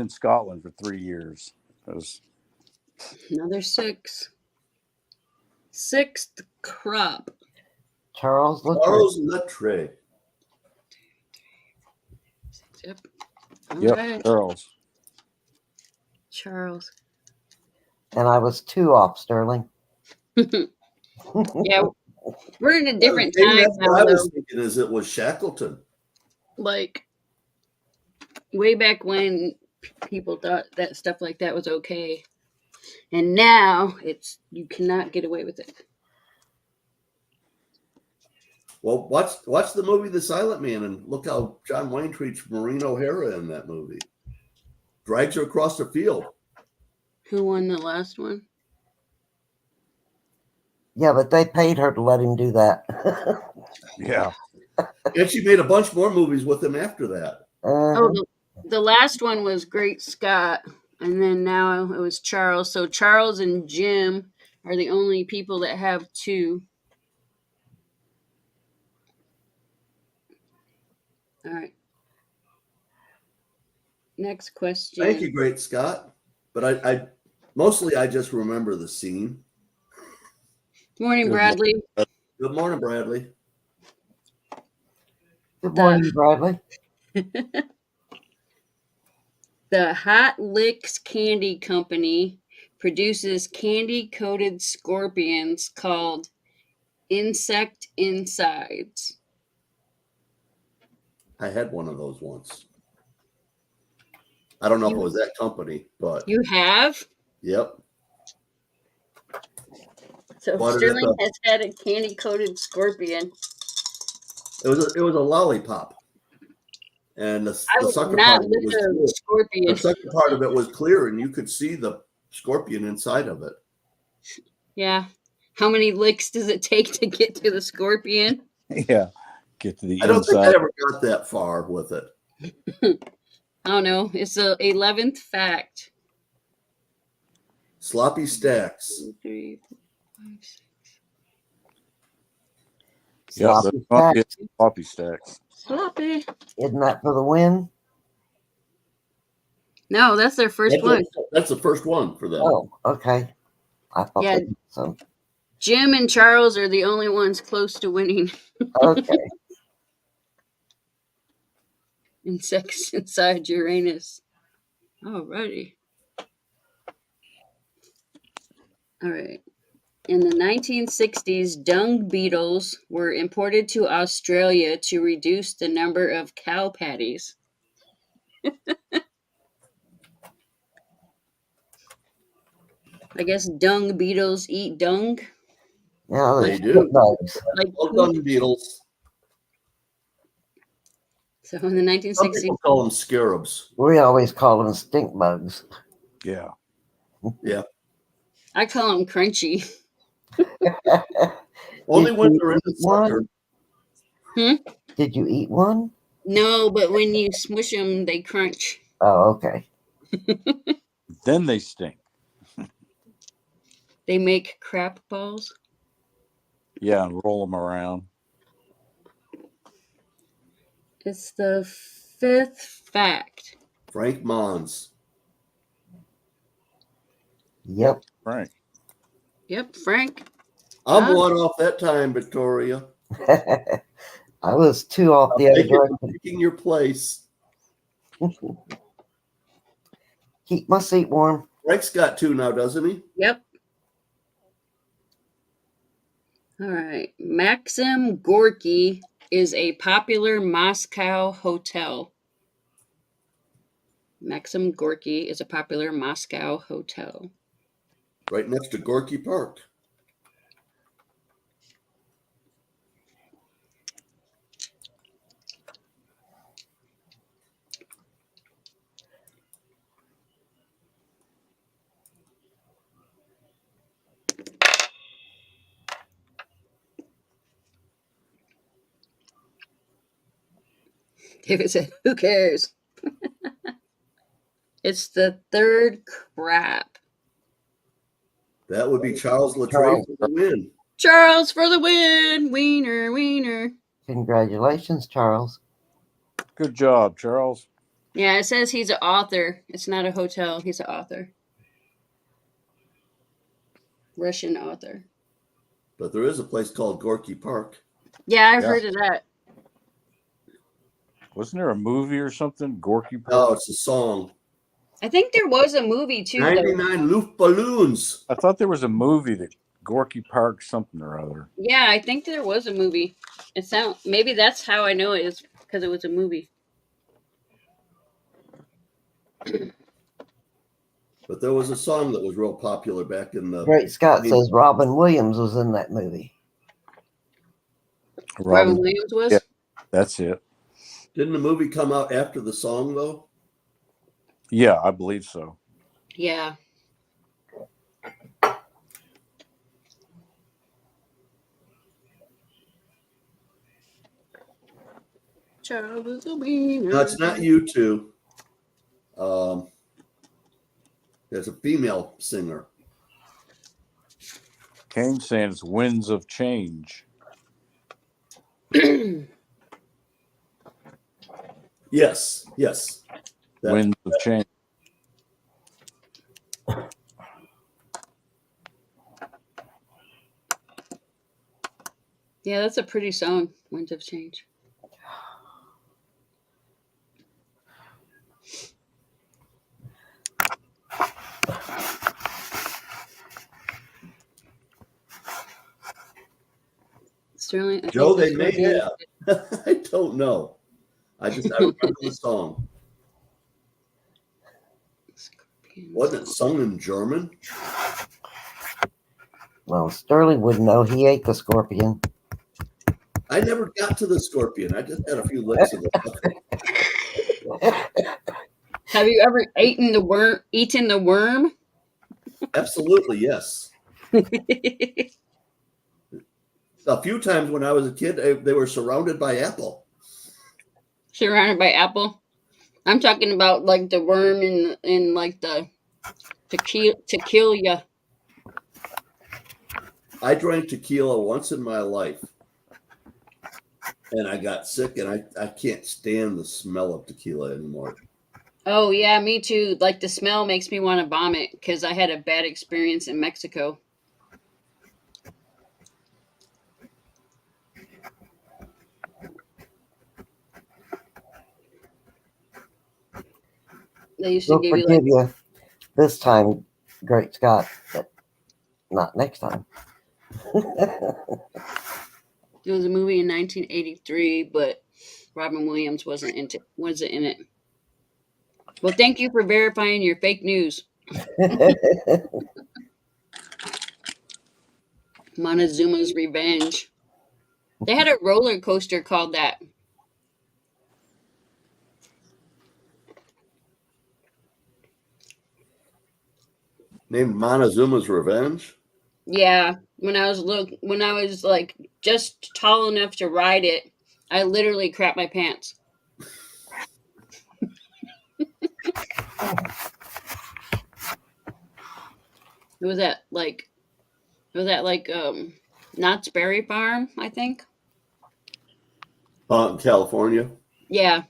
Scotland for 3 years. That was
Another 6. Sixth crop.
Charles Leclerc.
Charles Luttrell.
Yep. All
yep,
right.
Charles.
Charles.
And I was 2 off, Sterling.
Yeah, we're in a different
Maybe
time
that's
now,
what I was
though.
thinking is it was Shackleton.
Like way back when people thought that stuff like that was okay, and now you cannot get away with it.
Well, watch the movie The Silent Man and look how John Wayne treats Maureen O'Hara in that movie. Drags her across the field.
Who won the last one?
Yeah, but they paid her to let him do that.
Yeah.
And she made a bunch more movies with him after that.
Oh, the last one was Great Scott, and then now it was Charles. So Charles and Jim are the only people that have 2. All right. Next question.
Thank you, Great Scott. But I mostly I just remember the scene.
Morning, Bradley.
Good morning, Bradley.
Good morning, Bradley.
The Hot Licks Candy Company produces candy-coated scorpions called Insect Insides.
I had one of those once. I don't know if it was that company, but
You have?
yep.
So
What is
Sterling
it,
has had a candy-coated scorpion.
It was a lollipop, and the
I would
sucker
not
part of it
lick
was
a
clear.
scorpion.
The sucker part of it was clear, and you could see the scorpion inside of it.
Yeah. How many licks does it take to get to the scorpion?
Yeah. Get to the
I don't think I
inside.
ever got that far with it.
I don't know. It's the 11th fact.
Sloppy stacks.
2, 3, 4, 5, 6.
Yeah,
Sloppy
that's
stacks.
floppy stacks.
Sloppy.
Isn't that for the win?
No, that's their first one.
That's the first one for them.
Oh, okay. I thought
Yeah.
so.
Jim and Charles are the only ones close to winning.
Okay.
Insects inside Uranus. Alrighty. All right. In the 1960s, dung beetles were imported to Australia to reduce the number of cow patties. I guess dung beetles eat dung.
Yeah,
They
they
do.
bugs.
Like
Well
poop.
done, beetles.
So in the
Some
1960s,
people call them scarabs.
We always call them stink bugs.
Yeah.
Yeah.
I call them crunchy.
Only
Did
when
you
they're in the
eat one?
sucker.
Did you eat one?
No, but when you smush them, they crunch.
Oh, okay.
Then they stink.
They make crap balls.
Yeah, and roll them around.
It's the 5th fact.
Frank Mons.
Yep.
Right.
Yep, Frank.
I'm
Huh?
1 off that time, Victoria.
I was 2 off the other direction.
Taking your place.
Keep my seat warm.
Frank's got 2 now, doesn't he?
Yep. All right. Maxim Gorky is a popular Moscow hotel. Maxim Gorky is a popular Moscow hotel.
Right next to Gorky Park.
David said, "Who cares?" It's the third crap.
That would be Charles Latreille
Charles.
for the win.
Charles for the win. Wiener, wiener.
Congratulations, Charles.
Good job, Charles.
Yeah, it says he's an author. It's not a hotel. He's an author. Russian author.
But there is a place called Gorky Park.
Yeah, I've
Yeah.
heard of that.
Wasn't there a movie or something? Gorky Park?
Oh, it's a song.
I think there was a movie too. Though.
99 Luft Balloons.
I thought there was a movie that Gorky Park something or other.
Yeah, I think there was a movie. Maybe that's how I know it is because it was a movie.
But there was a song that was real popular back in the.
Great Scott says Robin Williams was in that movie.
Robin Williams was.
Yeah. That's it.
Didn't the movie come out after the song, though?
Yeah, I believe so.
Yeah. Charles the Wiener.
No, it's not you two. There's a female singer.
Kane's saying it's Winds of Change.
Yes. That-
Winds of Change.
Yeah, that's a pretty song. Winds of Change. Sterling.
Joe, they may have. I don't know. I remember the song. Wasn't it sung in German?
Well, Sterling would know. He ate the scorpion.
I never got to the scorpion. I just had a few licks of it.
Have you ever eaten the worm?
Absolutely, yes. A few times when I was a kid, they were surrounded by apple.
Surrounded by apple. I'm talking about like the worm in like the tequila.
I drank tequila once in my life, and I got sick, and I can't stand the smell of tequila anymore.
Oh yeah, me too. Like the smell makes me want to vomit because I had a bad experience in Mexico. They used to
We'll
give you
forgive
like
you this time, Great Scott, but not next time.
it was a movie in 1983, but Robin Williams wasn't in it. Well, thank you for verifying your fake news. Montezuma's Revenge. They had a roller coaster called that.
Named Montezuma's Revenge.
Yeah, when I was like just tall enough to ride it, I literally crapped my pants. It was at like Knott's Berry Farm, I think.
In California.
Yeah.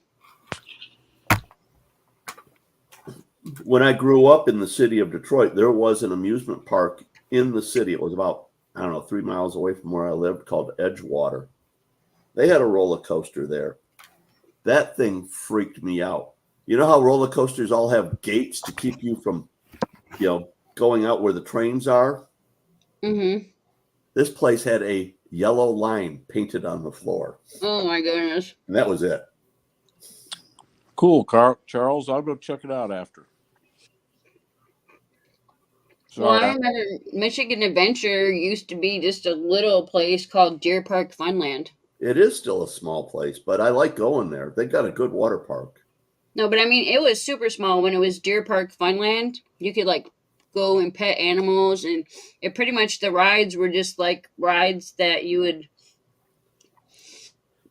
When I grew up in the city of Detroit, there was an amusement park in the city. It was about, 3 miles away from where I lived, called Edgewater. They had a roller coaster there. That thing freaked me out. You know how roller coasters all have gates to keep you from, going out where the trains are?
Mm-hmm.
This place had a yellow line painted on the floor.
Oh my goodness.
And that was it.
Cool, Charles. I'll go check it out after.
Well, I
Sorry.
remember Michigan Adventure used to be just a little place called Deer Park Funland.
It is still a small place, but I like going there. They got a good water park.
No, but I mean, it was super small when it was Deer Park Funland. You could like go and pet animals, and it pretty much the rides were just like rides that you would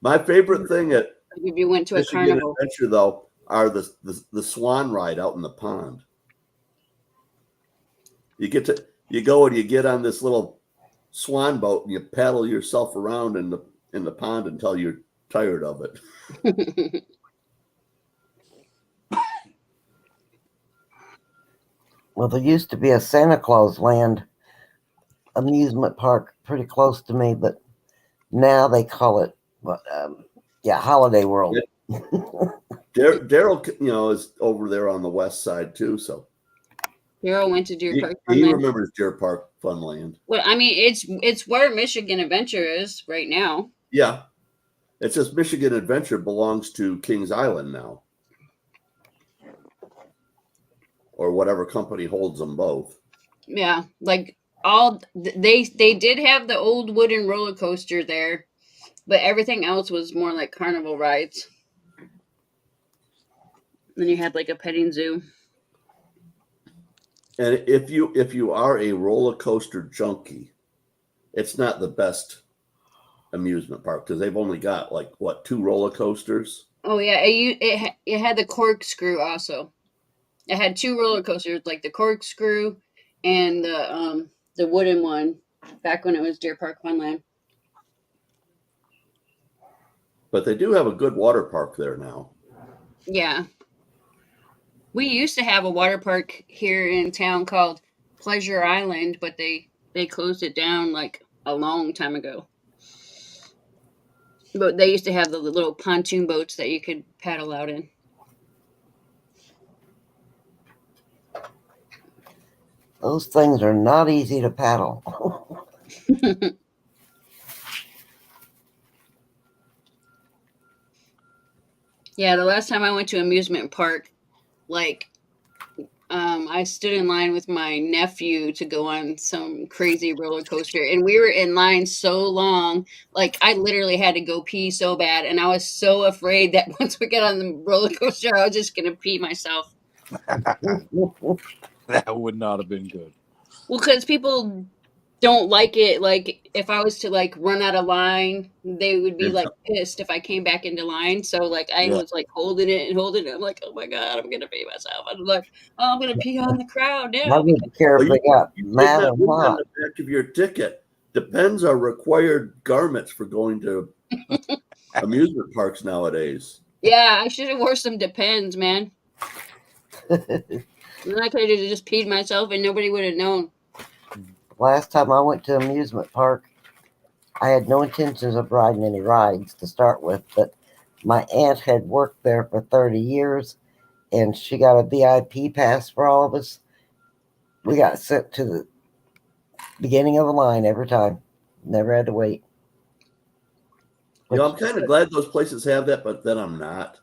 My favorite thing at
if you went to a
Michigan
carnival.
Adventure, though, are the swan ride out in the pond. You go and you get on this little swan boat and you paddle yourself around in the pond until you're tired of it.
Well, there used to be a Santa Claus Land amusement park pretty close to me, but now they call it Holiday World.
Daryl, is over there on the west side too, so
Daryl went to Deer Park
he
Funland.
remembers Deer Park Funland.
Well, I mean, it's where Michigan Adventure is right now.
Yeah, it's just Michigan Adventure belongs to Kings Island now, or whatever company holds them both.
Yeah, like they did have the old wooden roller coaster there, but everything else was more like carnival rides. Then you had like a petting zoo.
And if you are a roller coaster junkie, it's not the best amusement park because they've only got like 2 roller coasters.
Oh yeah, it had the corkscrew also. It had 2 roller coasters, like the corkscrew and the wooden one, back when it was Deer Park Funland.
But they do have a good water park there now.
Yeah. We used to have a water park here in town called Pleasure Island, but they closed it down like a long time ago. But they used to have the little pontoon boats that you could paddle out in.
Those things are not easy to paddle.
Yeah, the last time I went to amusement park, like, I stood in line with my nephew to go on some crazy roller coaster, and we were in line so long, like I literally had to go pee so bad, and I was so afraid that once we got on the roller coaster, I was just gonna pee myself.
That would not have been good.
Well, because people don't like it. Like, if I was to like run out of line, they would be like pissed if I came back into line. So like I was like holding it. I'm like, oh my god, I'm gonna pee myself. I'm like, oh, I'm gonna pee on the crowd
I
now.
wouldn't care if they got
You
mad or
put that on
not.
the back of your ticket. Depends are required garments for going to amusement parks nowadays.
Yeah, I should have wore some Depends, man. Then I could have just peed myself and nobody would have known.
Last time I went to amusement park, I had no intentions of riding any rides to start with, but my aunt had worked there for 30 years and she got a VIP pass for all of us. We got sent to the beginning of the line every time. Never had to wait.
I'm kind of glad those places have that, but then I'm not.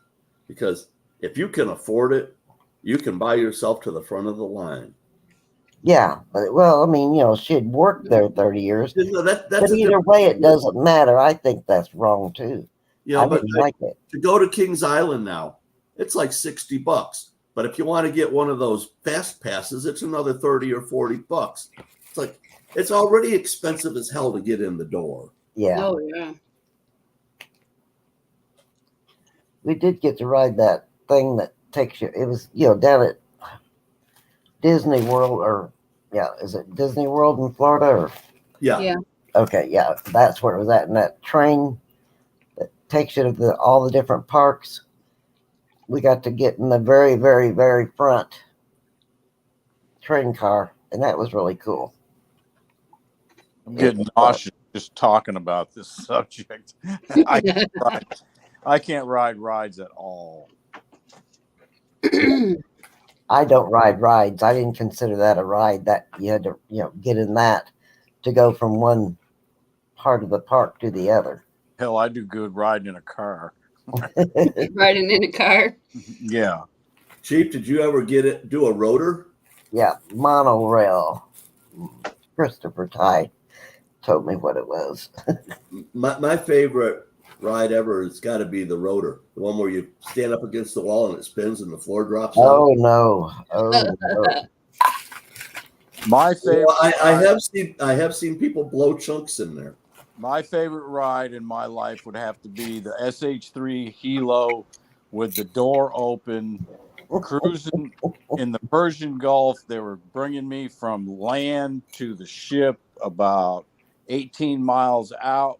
Because if you can afford it, you can buy yourself to the front of the line.
Yeah, well, I mean, she had worked there 30 years.
That's
but either way, it doesn't matter. I think that's wrong too. I didn't like it.
To go to Kings Island now, it's like $60. But if you want to get one of those fast passes, it's another $30 or $40. It's like it's already expensive as hell to get in the door.
Yeah.
Oh yeah.
We did get to ride that thing that takes you. It was, down at Disney World, or is it Disney World in Florida? Or
Yeah.
Okay, yeah, that's where it was at. And that train that takes you to all the different parks. We got to get in the very, very, very front train car, and that was really cool.
I'm getting nauseous just talking about this subject. I can't ride rides at all.
I don't ride rides. I didn't consider that a ride. That you had to, get in that to go from one part of the park to the other.
Hell, I do good riding in a car.
Riding in a car.
Yeah.
Chief, did you ever do a rotor?
Yeah, monorail. Christopher Ty told me what it was.
My favorite ride ever has got to be the rotor, the one where you stand up against the wall and it spins and the floor drops out.
Oh no! Oh no!
My favorite.
Well, I have seen people blow chunks in there.
My favorite ride in my life would have to be the SH3 Hilo with the door open, cruising in the Persian Gulf. They were bringing me from land to the ship about 18 miles out.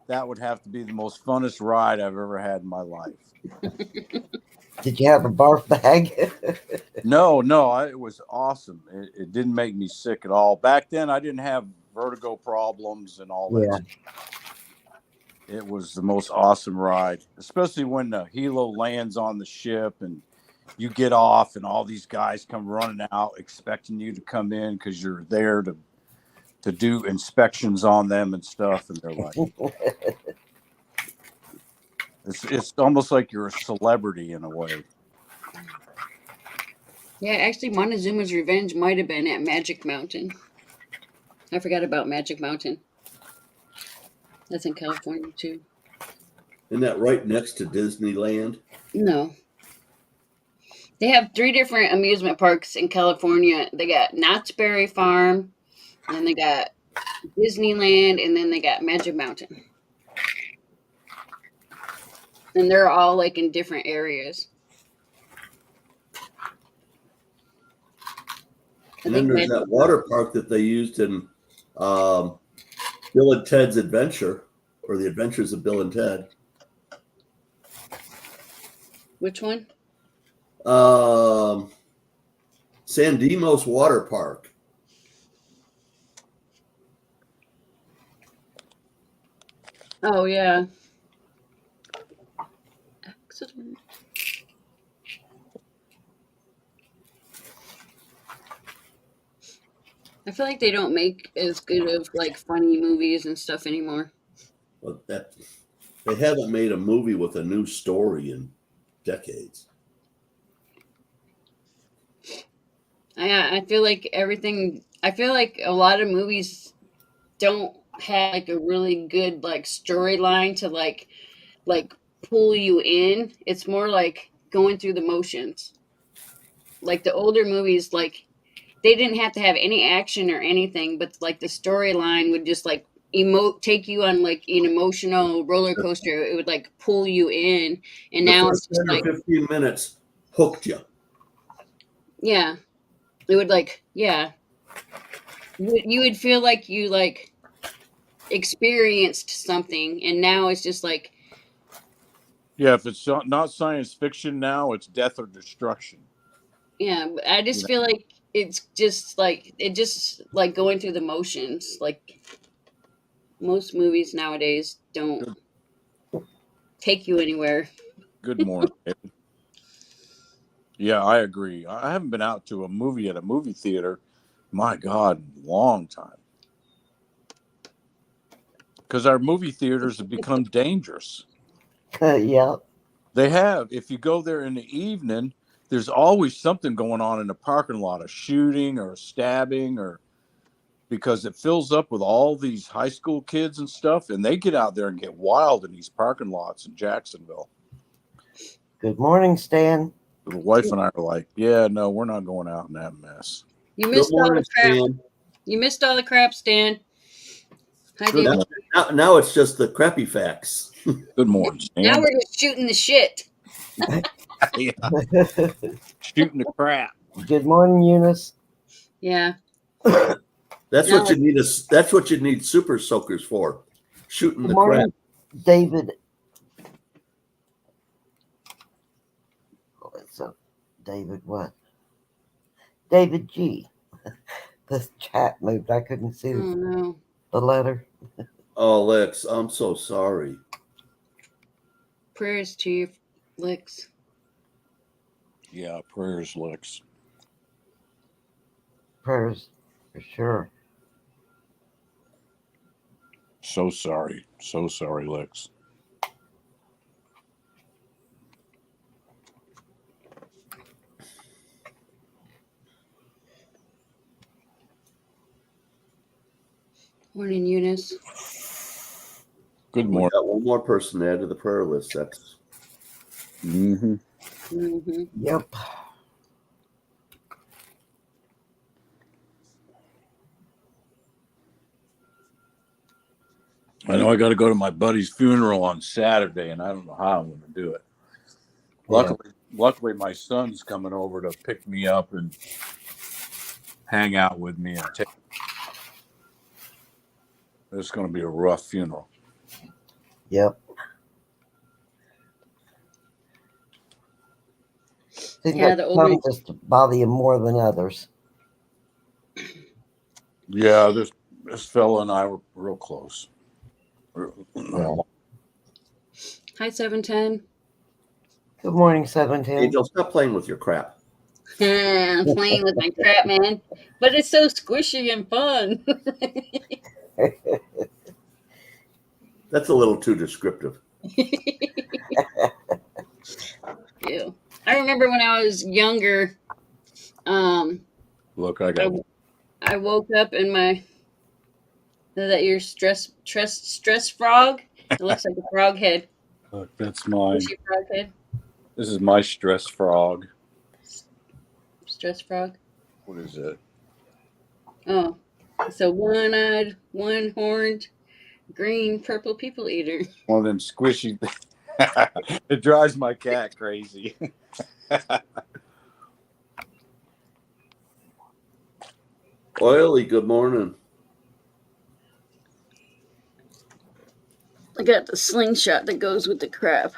That would have to be the most funnest ride I've ever had in my life.
Did you have a barf bag?
No, it was awesome. It didn't make me sick at all. Back then, I didn't have vertigo problems and all that.
Yeah.
It was the most awesome ride, especially when the Hilo lands on the ship and you get off and all these guys come running out expecting you to come in because you're there to do inspections on them and stuff. And they're like, it's almost like you're a celebrity in a way.
Yeah, actually, Montezuma's Revenge might have been at Magic Mountain. I forgot about Magic Mountain. That's in California too.
Isn't that right next to Disneyland?
No. They have 3 different amusement parks in California. They got Knott's Berry Farm, and then they got Disneyland, and then they got Magic Mountain. And they're all like in different areas.
And then there's that water park that they used in Bill and Ted's Adventure, or the Adventures of Bill and Ted.
Which one?
San Dimas Water Park.
Oh, yeah. Excellent. I feel like they don't make as good of like funny movies and stuff anymore.
Well, they haven't made a movie with a new story in decades.
I feel like everything. I feel like a lot of movies don't have like a really good like storyline to like pull you in. It's more like going through the motions. Like the older movies, like they didn't have to have any action or anything, but like the storyline would just like take you on like an emotional roller coaster. It would like pull you in, and
The
now
first
it's just
10 or
like
15 minutes hooked you.
yeah, it would like yeah, you would feel like you like experienced something, and now it's just like
Yeah, if it's not science fiction now, it's death or destruction.
yeah. But I just feel like it's just like going through the motions. Like most movies nowadays don't take you anywhere.
Good morning, David. Yeah, I agree. I haven't been out to a movie at a movie theater, my God, long time. Because our movie theaters have become dangerous.
Yeah.
They have. If you go there in the evening, there's always something going on in the parking lot, a shooting or a stabbing, or because it fills up with all these high school kids and stuff, and they get out there and get wild in these parking lots in Jacksonville.
Good morning, Stan.
The wife and I are like, yeah, no, we're not going out in that mess.
You missed all the crap. You missed all the crap, Stan. Hi, David.
Now it's just the crappy facts.
Good morning, Stan.
Now we're just shooting the shit.
Yeah. Shooting the crap.
Good morning, Eunice.
Yeah.
That's what you need. That's what you need super soakers for. Shooting the crap.
David. So, David what? David G. This chat moved. I couldn't see the letter.
Oh, Lex, I'm so sorry.
Prayers to you, Lex.
Yeah, prayers, Lex.
Prayers, for sure.
So sorry. So sorry, Lex.
Morning, Eunice.
Good
We
morning.
got one more person to add to the prayer list. That's
Mm-hmm.
Mm-hmm.
Yep.
I know I got to go to my buddy's funeral on Saturday, and I don't know how I'm going to do it. Luckily, my son's coming over to pick me up and hang out with me. And it's going to be a rough funeral.
Yep. Seems
Yeah,
like
the
some
older
just bother you more than others.
Yeah, this fella and I were real close.
Yeah.
Hi 710.
Good morning, 710.
Angel. Stop playing with your crap.
I'm playing with my crap, man. But it's so squishy and fun.
That's a little too descriptive.
Ew. I remember when I was younger,
Look, I got
I woke up in my that your stress frog. It looks like a frog head.
look. That's mine.
Squishy frog head.
This is my stress frog.
Stress frog.
What is it?
Oh, it's a one-eyed, one-horned, green, purple people eater.
One of them squishy. It drives my cat crazy.
Oily, good morning.
I got the slingshot that goes with the crap.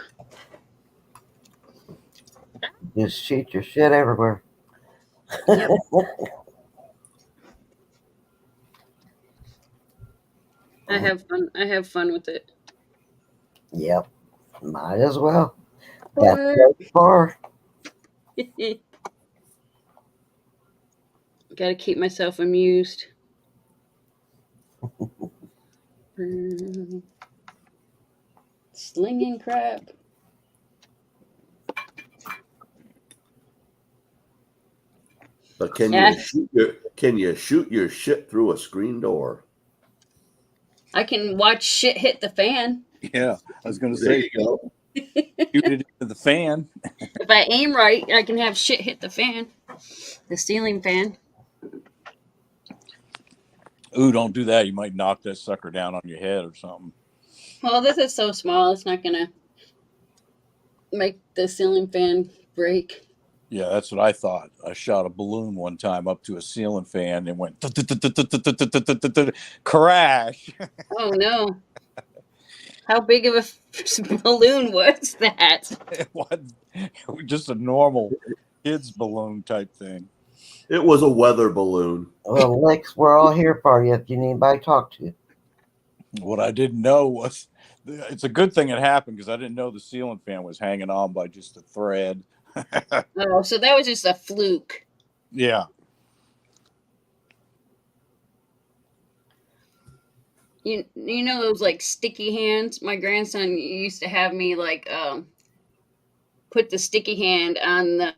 Just shoot your shit everywhere.
Yep. I have fun. I have fun with it.
Yep. Might as well. That's so far.
Gotta keep myself amused. Slinging crap.
But can
Yeah.
you shoot your shit through a screen door?
I can watch shit hit the fan.
Yeah, I was going to
There
say,
you go.
shoot it into the fan.
If I aim right, I can have shit hit the fan. The ceiling fan.
Ooh, don't do that. You might knock that sucker down on your head or something.
Well, this is so small, it's not gonna make the ceiling fan break.
Yeah, that's what I thought. I shot a balloon one time up to a ceiling fan and went crash.
Oh no. How big of a balloon was that?
It was just a normal kids balloon type thing.
It was a weather balloon.
Well, Lex, we're all here for you if you need anybody to talk to.
What I didn't know was it's a good thing it happened because I didn't know the ceiling fan was hanging on by just a thread.
Oh, so that was just a fluke.
Yeah.
You know those like sticky hands? My grandson used to have me like put the sticky hand on the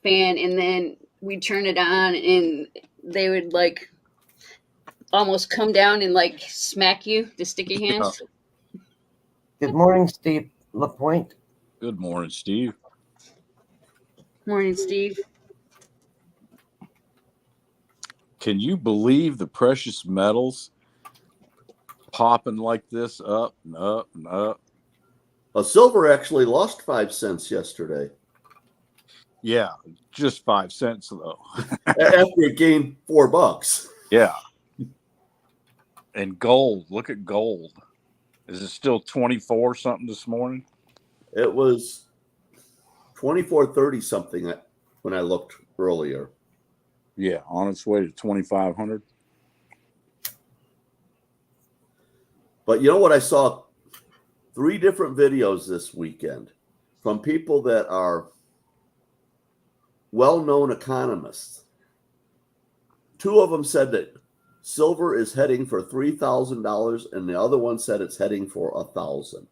fan and then we'd turn it on and they would like almost come down and like smack you, the sticky hands.
Good morning, Steve LaPointe.
Good morning, Steve.
Morning, Steve.
Can you believe the precious metals popping like this up and up and up?
Silver actually lost 5 cents yesterday
Yeah, just 5 cents though.
after it gained $4.
Yeah. And gold, look at gold. Is it still 24 something this morning?
It was 24.30 something when I looked earlier.
Yeah, on its way to 2,500.
But you know what? I saw 3 different videos this weekend from people that are well-known economists. 2 of them said that silver is heading for $3,000, and the other one said it's heading for $1,000.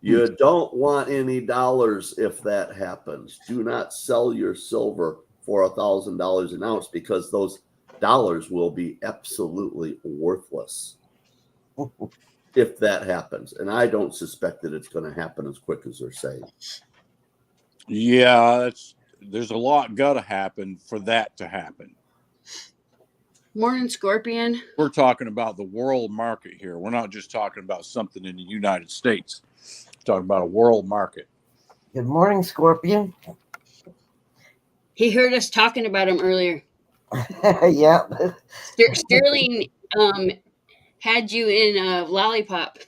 You don't want any dollars if that happens. Do not sell your silver for $1,000 an ounce because those dollars will be absolutely worthless if that happens. And I don't suspect that it's going to happen as quick as they're saying.
Yeah, there's a lot got to happen for that to happen.
Morning, Scorpion.
We're talking about the world market here. We're not just talking about something in the United States. We're talking about a world market.
Good morning, Scorpion.
He heard us talking about him earlier.
Yeah.
Sterling had you in a lollipop.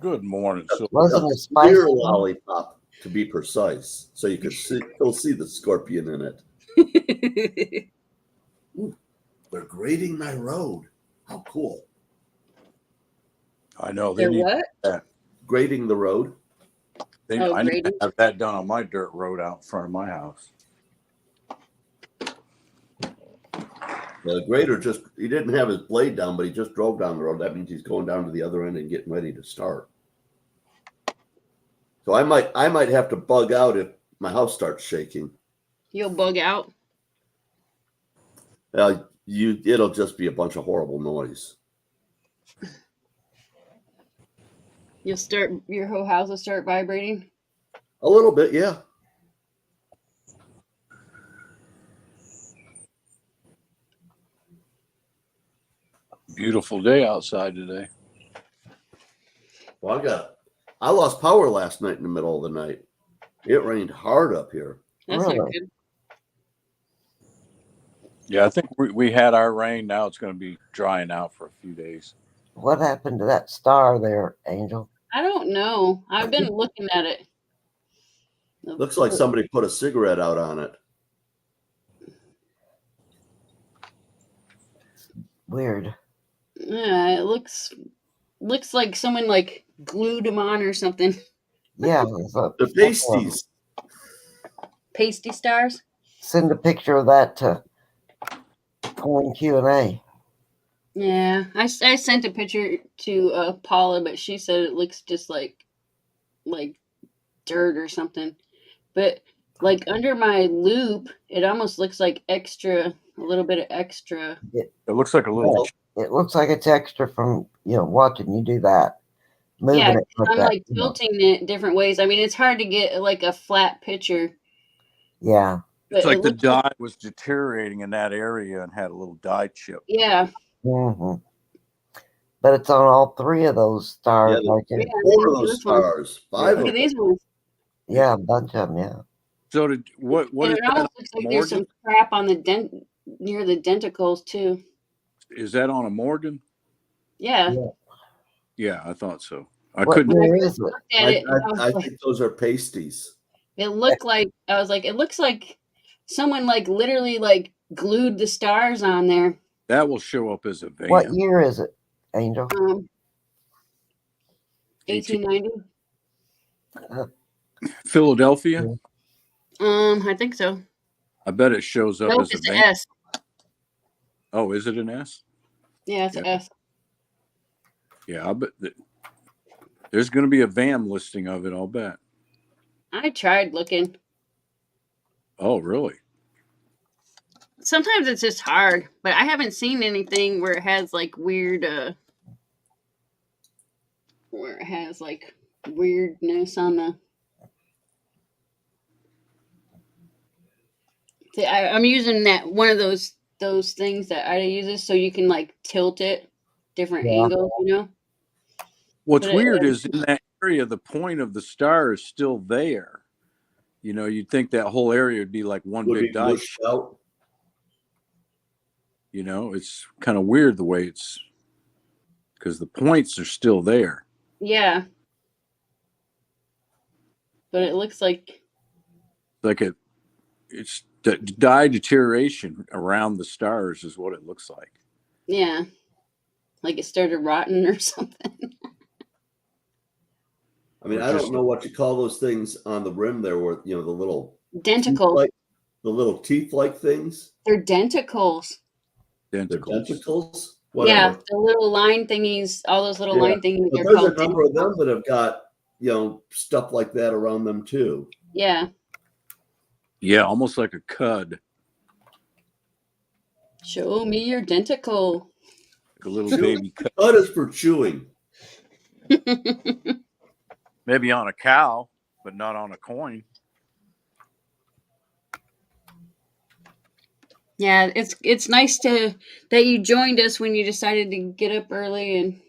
Good morning. So
Wasn't
A
it spicy?
clear lollipop, to be precise, so you could still see the scorpion in it. They're grading my road. How cool!
I know
They're
need
what?
that.
Grading the road.
I need to
grading.
have that done on my dirt road out in front of my house.
The grader he didn't have his blade down, but he just drove down the road. That means he's going down to the other end and getting ready to start. So I might have to bug out if my house starts shaking.
You'll bug out.
It'll just be a bunch of horrible noise.
Your whole house will start vibrating.
A little bit, yeah.
Beautiful day outside today.
Well, I lost power last night in the middle of the night. It rained hard up here.
That's not
Really?
good.
Yeah, I think we had our rain. Now it's going to be drying out for a few days.
What happened to that star there, Angel?
I don't know. I've been looking at it.
Looks like somebody put a cigarette out on it.
Weird.
Yeah, it looks like someone like glued them on or something.
Yeah.
The pasties.
Pasty stars.
Send a picture of that to Coin Q&A.
Yeah, I sent a picture to Paula, but she said it looks just like dirt or something. But like under my loop, it almost looks like a little bit of extra.
It looks like a little.
It looks like it's extra from watching you do that, moving
Yeah,
it like
I'm
that.
like tilting it different ways. I mean, it's hard to get like a flat picture.
Yeah.
But
It's like
it
the
looks
dye was deteriorating in that area and had a little dye chip.
Yeah.
hmm But it's on all three of those stars.
Yeah,
Like
Yeah,
Four of
this
those
one.
stars. Five
Look
of
at
them.
these ones.
yeah, a bunch of them. Yeah.
So what
And
is
it
that?
almost looks like there's some
Morgan?
crap on the near the denticles too.
Is that on a Morgan?
Yeah.
Yeah, I thought so. I
What
couldn't.
year is it?
Looked at it. And I was
I
like,
think those are pasties.
it looked like it looks like someone like literally like glued the stars on there.
That will show up as a van.
What year is it, Angel?
1890.
Philadelphia.
I think so.
I bet it shows up
Nope,
as a
it's
van.
an S.
Oh, is it an S?
Yeah, it's an S.
Yeah, I bet there's going to be a VAM listing of it. I'll bet.
I tried looking.
Oh, really?
Sometimes it's just hard, but I haven't seen anything where it has like weird weirdness on the. See, I'm using that one of those things that Ida uses, so you can like tilt it different angles,
What's
But
weird is in that area, the point of the star is still there. You'd think that whole area would be like one
Would
big
be
dike.
pushed out.
It's kind of weird the way it's because the points are still there.
Yeah. But it looks like
It's the dye deterioration around the stars is what it looks like.
yeah, like it started rotting or something.
I mean, I don't know what you call those things on the rim there, where the little
Denticles.
the little teeth-like things.
They're denticles.
They're
Denticles.
denticles.
Yeah,
Whatever.
the little line thingies, all those little
Yeah.
line thingies
But
are
there's
called
a number of them
denticles.
that have got stuff like that around them too.
Yeah.
Yeah, almost like a cud.
Show me your denticle.
Like a little baby cut.
Cut is for chewing.
Maybe on a cow, but not on a coin.
Yeah, it's nice that you joined us when you decided to get up early, and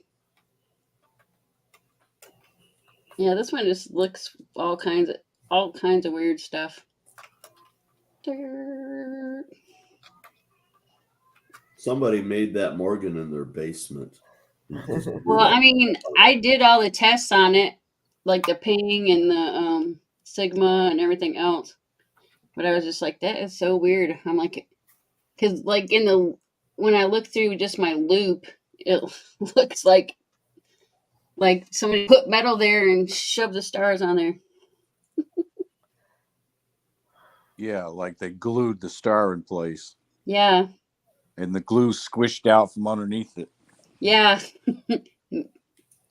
yeah, this one just looks all kinds of weird stuff.
Somebody made that Morgan in their basement.
Well, I mean, I did all the tests on it, like the ping and the sigma and everything else. But I was just like, that is so weird. I'm like, because like when I look through just my loop, it looks like somebody put metal there and shoved the stars on there.
Yeah, like they glued the star in place.
Yeah.
And the glue squished out from underneath it.
Yeah.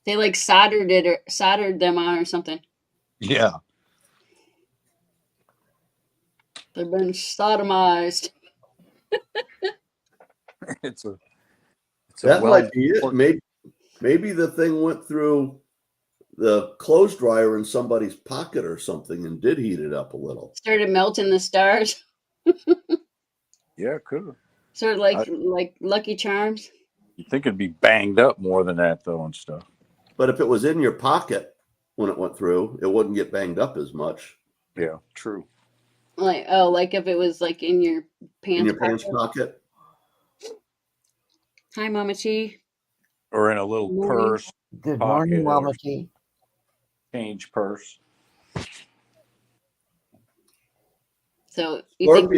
They like soldered them on or something.
Yeah.
They've been sodomized.
That might be it. Maybe the thing went through the clothes dryer in somebody's pocket or something and did heat it up a little.
Started melting the stars.
Yeah, it could have.
Sort of like Lucky Charms.
You think it'd be banged up more than that, though, and stuff.
But if it was in your pocket when it went through, it wouldn't get banged up as much.
Yeah, true.
Like if it was like in your pants
pocket.
Hi, Mama T.
Or in a little purse.
Good morning, Mama T.
Change purse.
So you think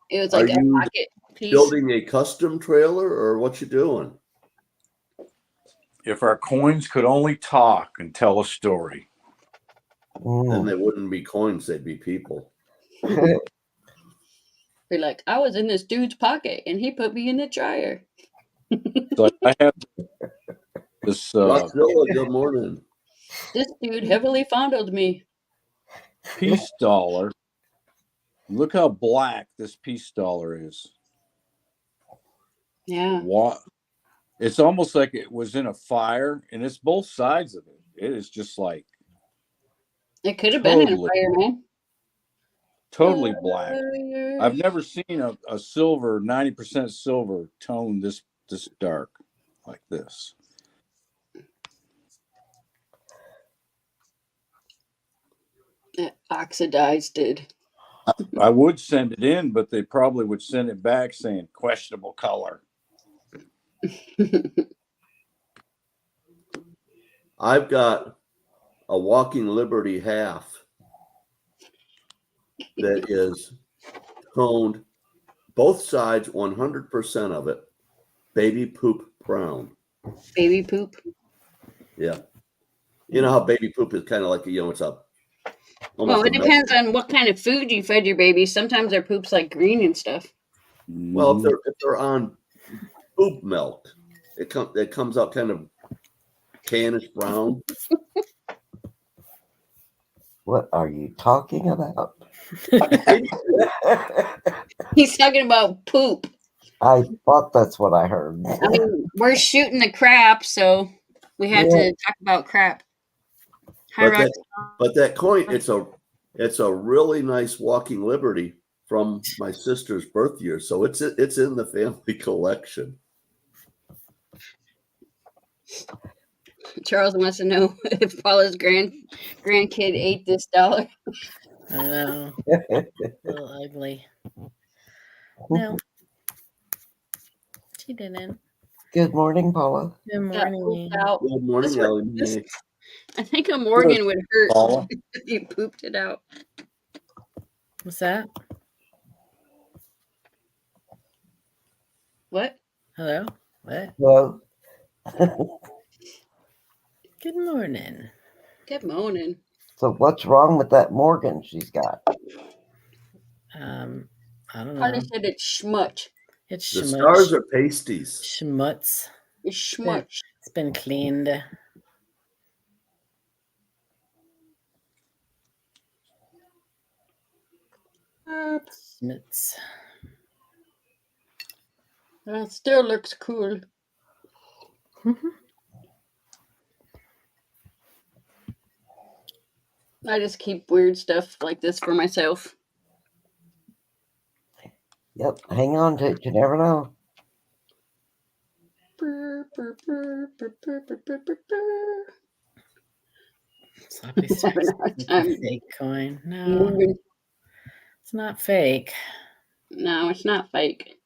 it was like a pocket piece?
Building a custom trailer, or what you doing?
If our coins could only talk and tell a story.
Then they wouldn't be coins, they'd be people.
Be like, I was in this dude's pocket and he put me in the dryer.
So I have this
Rockzilla, good morning.
This dude heavily fondled me.
Peace dollar. Look how black this peace dollar is.
Yeah.
What? It's almost like it was in a fire, and it's both sides of it. It is just like
it could have been in a fire, man.
Totally black. I've never seen a silver, 90% silver tone this dark like this.
It oxidized it.
I would send it in, but they probably would send it back saying questionable color.
I've got a Walking Liberty half that is toned both sides, 100% of it, baby poop brown.
Baby poop?
Yeah. You know how baby poop is kind of like, it's a...
Well, it depends on what kind of food you fed your baby. Sometimes their poop's like green and stuff.
Well, if they're on poop milk, it comes out kind of tannish brown.
What are you talking about?
He's talking about poop.
I thought that's what I heard.
I mean, we're shooting the crap, so we have to talk about crap.
But that coin, it's a really nice Walking Liberty from my sister's birth year, so it's in the family collection.
Charles wants to know if Paula's grandkid ate this dollar.
I know. A little ugly. No. She didn't.
Good morning, Paula.
Good morning.
Good morning, Ellen.
I think a Morgan would hurt if you pooped it out.
What's that?
What?
Hello? What?
Hello.
Good morning.
Good morning.
So what's wrong with that Morgan she's got?
I don't know.
Carly said it's schmutz.
It's
the
schmutz.
stars are pasties.
Schmutz.
It's schmutz.
It's been cleaned. Schmutz.
That still looks cool. I just keep weird stuff like this for myself.
Yep, hang on to it. You never know.
Brr, brr, brr, brr, brr, brr, brr, brr, brr.
Sloppy
Having
Starks
a hard
is a
time
fake coin. No,
moving.
it's not fake.
No, it's not fake.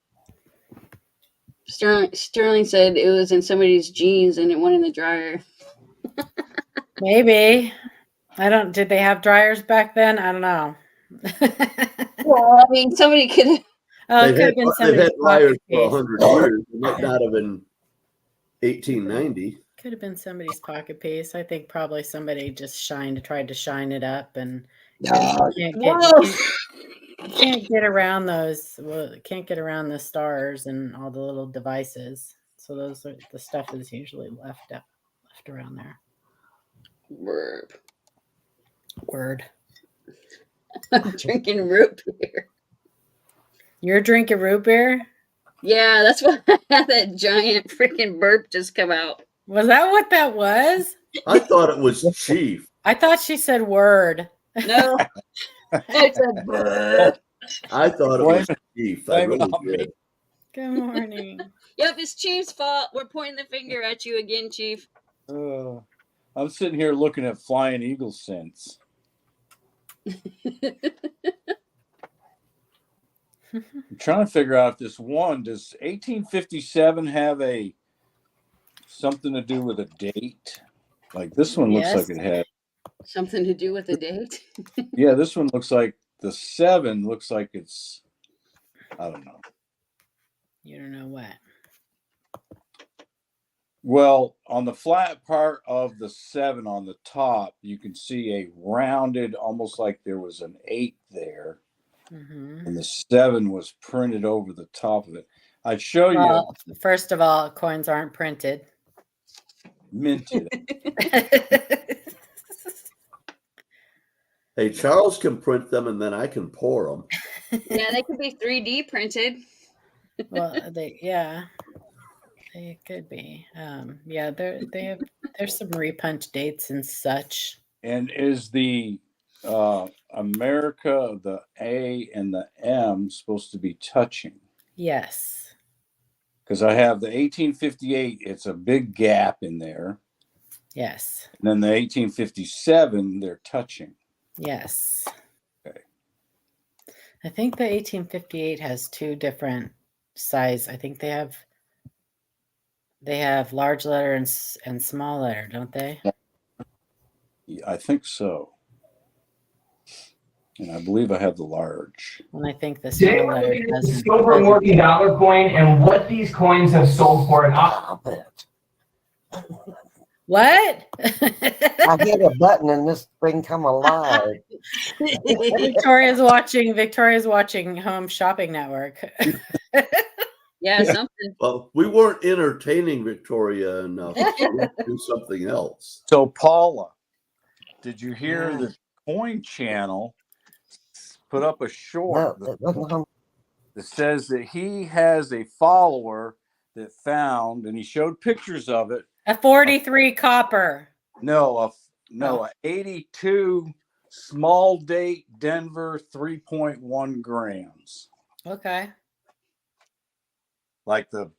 Sterling said it was in somebody's jeans and it went in the dryer.
Maybe. I don't. Did they have dryers back then? I don't know.
Well, I mean, somebody could.
Oh, it
They've
could have been
had
somebody's
dryers
pocket
for
piece.
100 years. It might not have been 1890.
Could have been somebody's pocket piece. I think probably somebody just tried to shine it up, and 'cause you can't get around those. Well, you can't get around the stars and all the little devices. So those are the stuff is usually left around there.
Burp.
Word.
I'm drinking root beer.
You're drinking root beer?
Yeah, that's why I had that giant freaking burp just come out.
Was that what that was?
I thought it was Chief.
I thought she said word.
No, I said burp.
I thought it was Chief. I
blame it
really
on me.
did.
Good morning.
Yep, it's Chief's fault. We're pointing the finger at you again, Chief.
I'm sitting here looking at Flying Eagle cents. I'm trying to figure out if this one does 1857 have something to do with a date? Like this one looks
Yes.
like it had.
Something to do with the date?
Yeah, this one looks like the 7 looks like it's. I don't know.
You don't know what.
Well, on the flat part of the 7 on the top, you can see a rounded, almost like there was an 8 there, and the 7 was printed over the top of it. I'd show
Well, first of all, coins aren't printed.
you minted.
Hey, Charles can print them and then I can pour them.
Yeah, they could be 3D printed.
Well, they could be. Yeah, there's some repunch dates and such.
And is the America, the A and the M supposed to be touching?
Yes.
Because I have the 1858, it's a big gap in there.
Yes.
And then the 1857, they're touching.
Yes.
Okay.
I think the 1858 has two different size. I think they have large letter and small letter, don't they?
Yeah, I think so. And I believe I have the large.
And I think the
Today
small
we're
letter
looking at the
doesn't.
silver Morphy dollar coin and what these coins have sold for.
Stop it.
What?
I hit a button and this thing come alive.
Victoria's watching Home Shopping Network.
Yeah, something.
Well, we weren't entertaining Victoria enough. So let's do something else.
So, Paula, did you hear
Yeah.
the Coin Channel put up a short
No, it wasn't on.
that says that he has a follower that found, and he showed pictures of it.
A 43 copper.
A 82 small date Denver 3.1 grams.
Okay.
Like the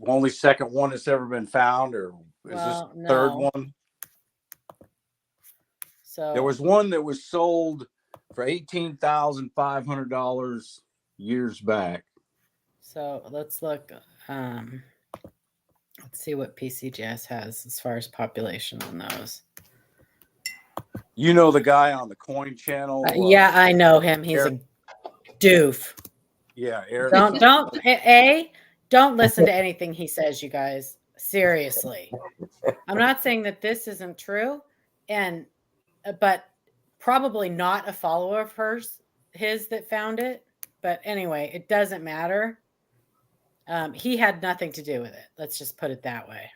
only second one that's ever been found, or is
Well,
this the third
no.
one?
So
There was one that was sold for $18,500 years back.
So let's look. Let's see what PCGS has as far as population on those.
You know the guy on the Coin Channel?
Yeah, I know him. He's
Eric.
a doof.
Yeah, Eric.
Don't listen to anything he says, you guys. Seriously. I'm not saying that this isn't true, but probably not a follower of his that found it. But anyway, it doesn't matter. He had nothing to do with it. Let's just put it that way.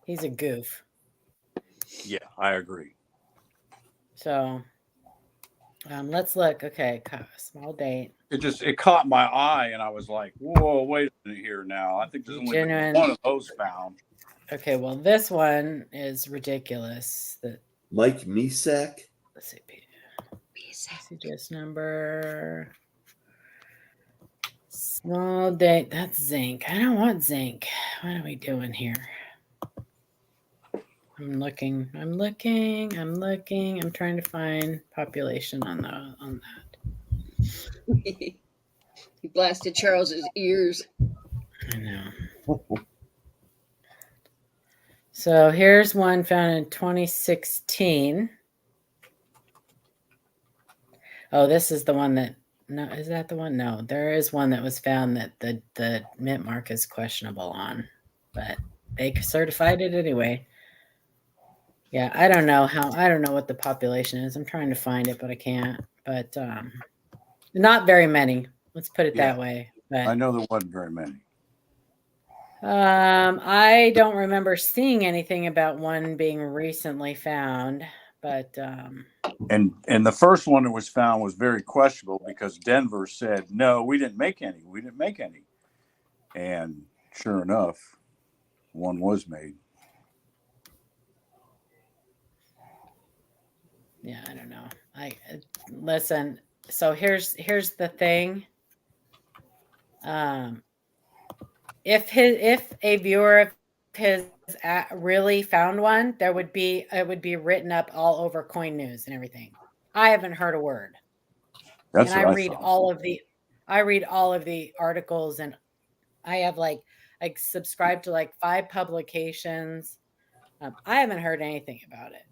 He's a goof.
Yeah, I agree.
So Let's look. Okay, small date.
It caught my eye, and I was like, "Whoa, wait a minute here now." I think there's only been
Genuine.
one of those found.
Okay, well, this one is ridiculous. That
Mike Misak.
let's see, CGS number. Small date. That's zinc. I don't want zinc. What are we doing here? I'm looking. I'm trying to find population on that.
He blasted Charles's ears.
I know. So here's one found in 2016. Oh, this is the one that. No, is that the one? No, there is one that was found that the mint mark is questionable on, but they certified it anyway. Yeah, I don't know what the population is. I'm trying to find it, but I can't. But not very many. Let's put it that way. But
I know there wasn't very many.
I don't remember seeing anything about one being recently found, but
And the first one that was found was very questionable because Denver said, "No, we didn't make any. We didn't make any." And sure enough, one was made.
yeah, I don't know. Listen. So here's the thing. If a viewer of his really found one, it would be written up all over Coin News and everything. I haven't heard a word.
That's
and
what
I read all of the articles, and I have like subscribed to like 5 publications. I haven't heard anything about it.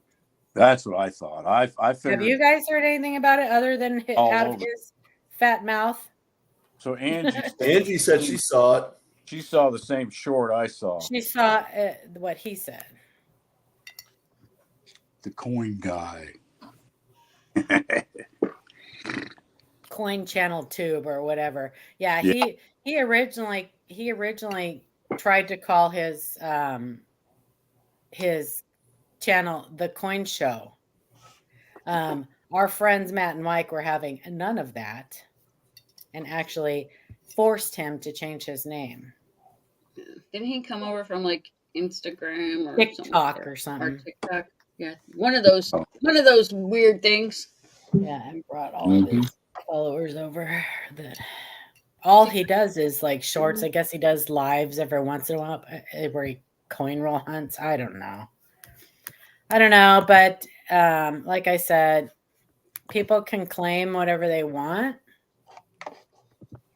That's what I thought. I figured.
Have you guys heard anything about it other than out of his fat mouth?
So Angie
said she saw it.
She saw the same short I saw.
She saw what he said.
The coin guy.
Coin Channel Tube or whatever. Yeah, he originally tried to call his channel The Coin Show. Our friends Matt and Mike were having none of that and actually forced him to change his name.
Didn't he come over from like Instagram or
TikTok
something
or something?
Or TikTok. Yeah. One of those weird things.
Yeah, and brought all of his followers over. All he does is like shorts. I guess he does lives every once in a while where he coin roll hunts. I don't know. But like I said, people can claim whatever they want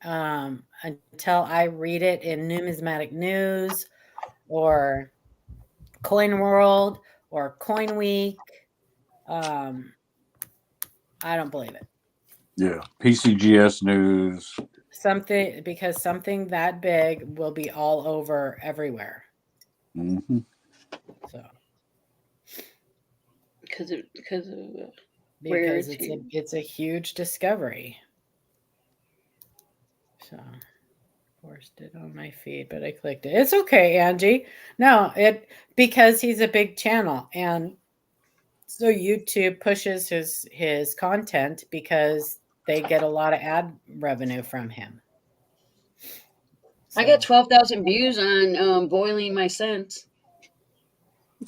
until I read it in Numismatic News or Coin World or Coin Week. I don't believe it.
Yeah, PCGS News.
Something that big will be all over everywhere.
Mm-hmm.
So
Because
it's a huge discovery. So forced it on my feed, but I clicked it. It's okay, Angie. No, because he's a big channel, and so YouTube pushes his content because they get a lot of ad revenue from him.
I got 12,000 views on boiling my scents.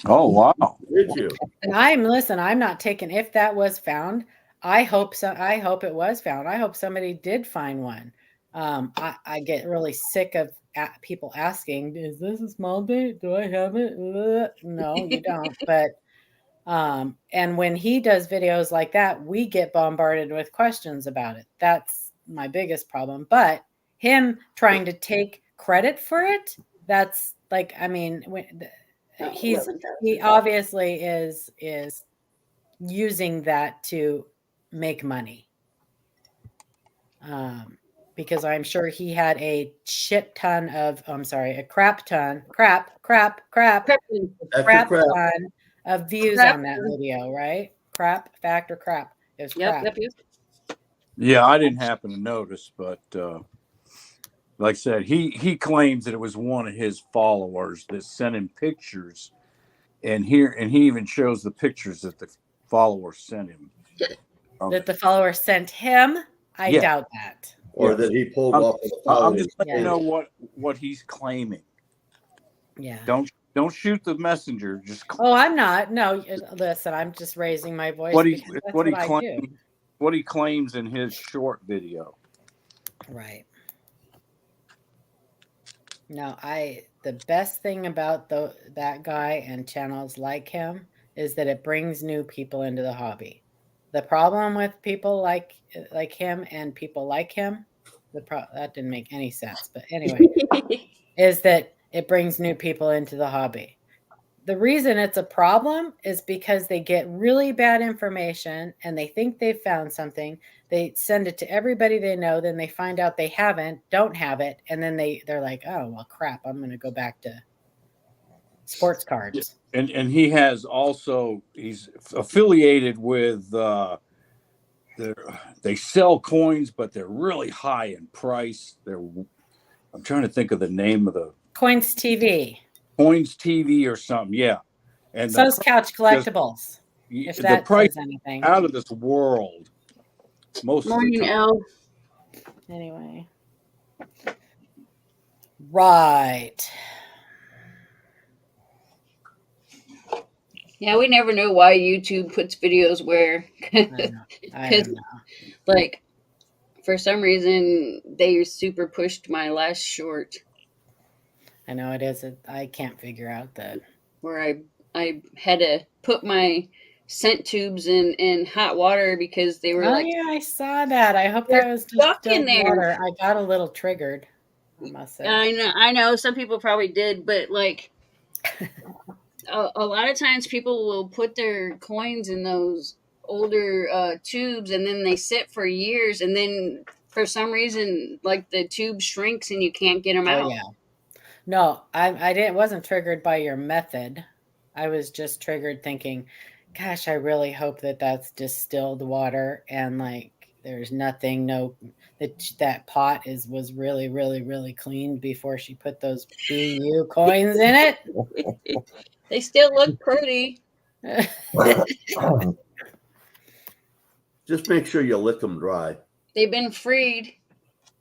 Oh wow!
Did you?
And I'm not taking if that was found. I hope so. I hope it was found. I hope somebody did find one. I get really sick of people asking, "Is this a small date? Do I have it?" No, you don't. But and when he does videos like that, we get bombarded with questions about it. That's my biggest problem. But him trying to take credit for it, that's like, I mean, he obviously is using that to make money. Because I'm sure he had a crap ton of views on that video, right? Crap. It was crap.
Yep.
Yeah, I didn't happen to notice, but like I said, he claims that it was one of his followers that sent him pictures, and he even shows the pictures that the followers sent him.
that the follower sent him. I
Yeah.
doubt that.
Or
Yeah.
that he pulled
I'm,
off of the
I'm
following.
just letting you
Yeah.
know what he's claiming.
Yeah.
Don't shoot the messenger. Just
Oh, I'm not. No, listen, I'm just raising my voice
what he
because that's
what he
what I
claims
do.
what he claims in his short video.
Right. No, the best thing about that guy and channels like him is that it brings new people into the hobby. The problem with people like him and people like him, that didn't make any sense. But anyway, is that it brings new people into the hobby. The reason it's a problem is because they get really bad information and they think they've found something. They send it to everybody they know. Then they find out they don't have it. And then they're like, oh, well, crap, I'm going to go back to sports cards.
And he has also, he's affiliated with, they sell coins, but they're really high in price. I'm trying to think of the name of the
Coins TV.
Coins TV or something. Yeah. And
So's Couch Collectibles. If
the
that
price
says anything.
out of this world. Most
Morning,
of the time.
Elle.
Anyway. Right.
Yeah, we never know why YouTube puts videos where.
I don't know.
Like, for some reason, they super pushed my last short
I know it is. I can't figure out that.
where I had to put my scent tubes in hot water because they were
Oh,
like,
yeah, I saw that. I hope
They're
that was
stuck in
distilled
there.
water. I got a little triggered, I must say.
I know some people probably did, but like a lot of times people will put their coins in those older tubes and then they sit for years and then for some reason like the tube shrinks and you can't get them out.
Oh, yeah. No, I wasn't triggered by your method. I was just triggered thinking, gosh, I really hope that that's distilled water and like there's nothing, that pot was really, really, really cleaned before she put those BU coins in it.
They still look pretty.
Just make sure you lick them dry.
They've been freed.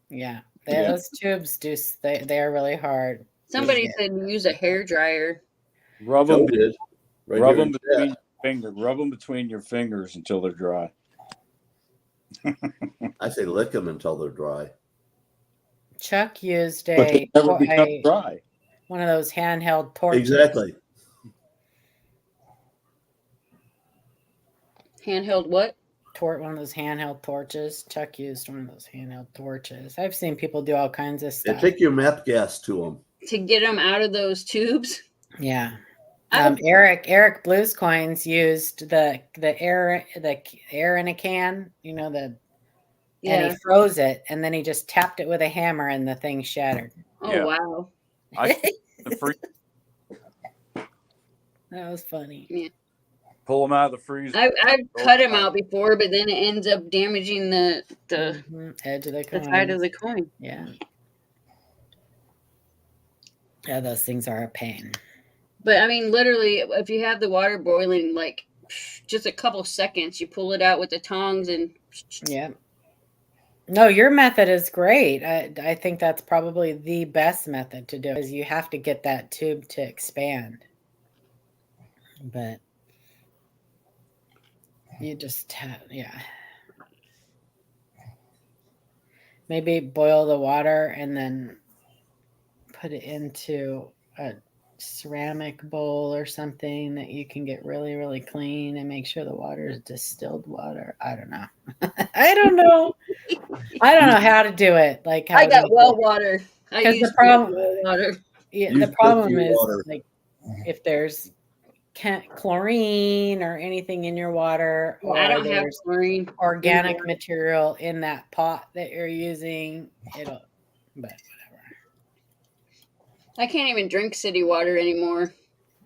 Yeah,
Yeah.
those tubes they are really hard.
Somebody said use a hair dryer.
Rub
Joe
them,
did. Right
rub
here
them
in
between
chat.
your fingers. Rub them between your fingers until they're dry.
I say lick them until they're dry.
Chuck used
But they never become
a
dry.
one of those handheld torches.
Exactly.
Handheld what?
One of those handheld torches. Chuck used one of those handheld torches. I've seen people do all kinds of
And
stuff.
take your map gas to them.
To get them out of those tubes.
Yeah.
I-
Eric Blues Coins used the air in a can, and
Yeah.
he froze it and then he just tapped it with a hammer and the thing shattered.
Oh
Yeah.
wow.
The free,
That was funny.
pull them out of the freezer.
I've cut them out before, but then it ends up damaging the
Edge of the coin.
side of the coin.
Yeah. Yeah, those things are a pain.
But I mean, literally, if you have the water boiling, like just a couple seconds, you pull it out with the tongs and.
Yeah. No, your method is great. I think that's probably the best method to do is you have to get that tube to expand. But you just have, yeah. Maybe boil the water and then put it into a ceramic bowl or something that you can get really, really clean and make sure the water is distilled water. I don't know. I don't know how to do it. Like how
I got
to-
well water. I
'Cause the
use
problem-
well water.
Yeah,
Use
the problem
filthy
is
water.
like if there's chlorine or anything in your water, or
I don't have
there's
chlorine.
organic material in that pot that you're using, but whatever.
I can't even drink city water anymore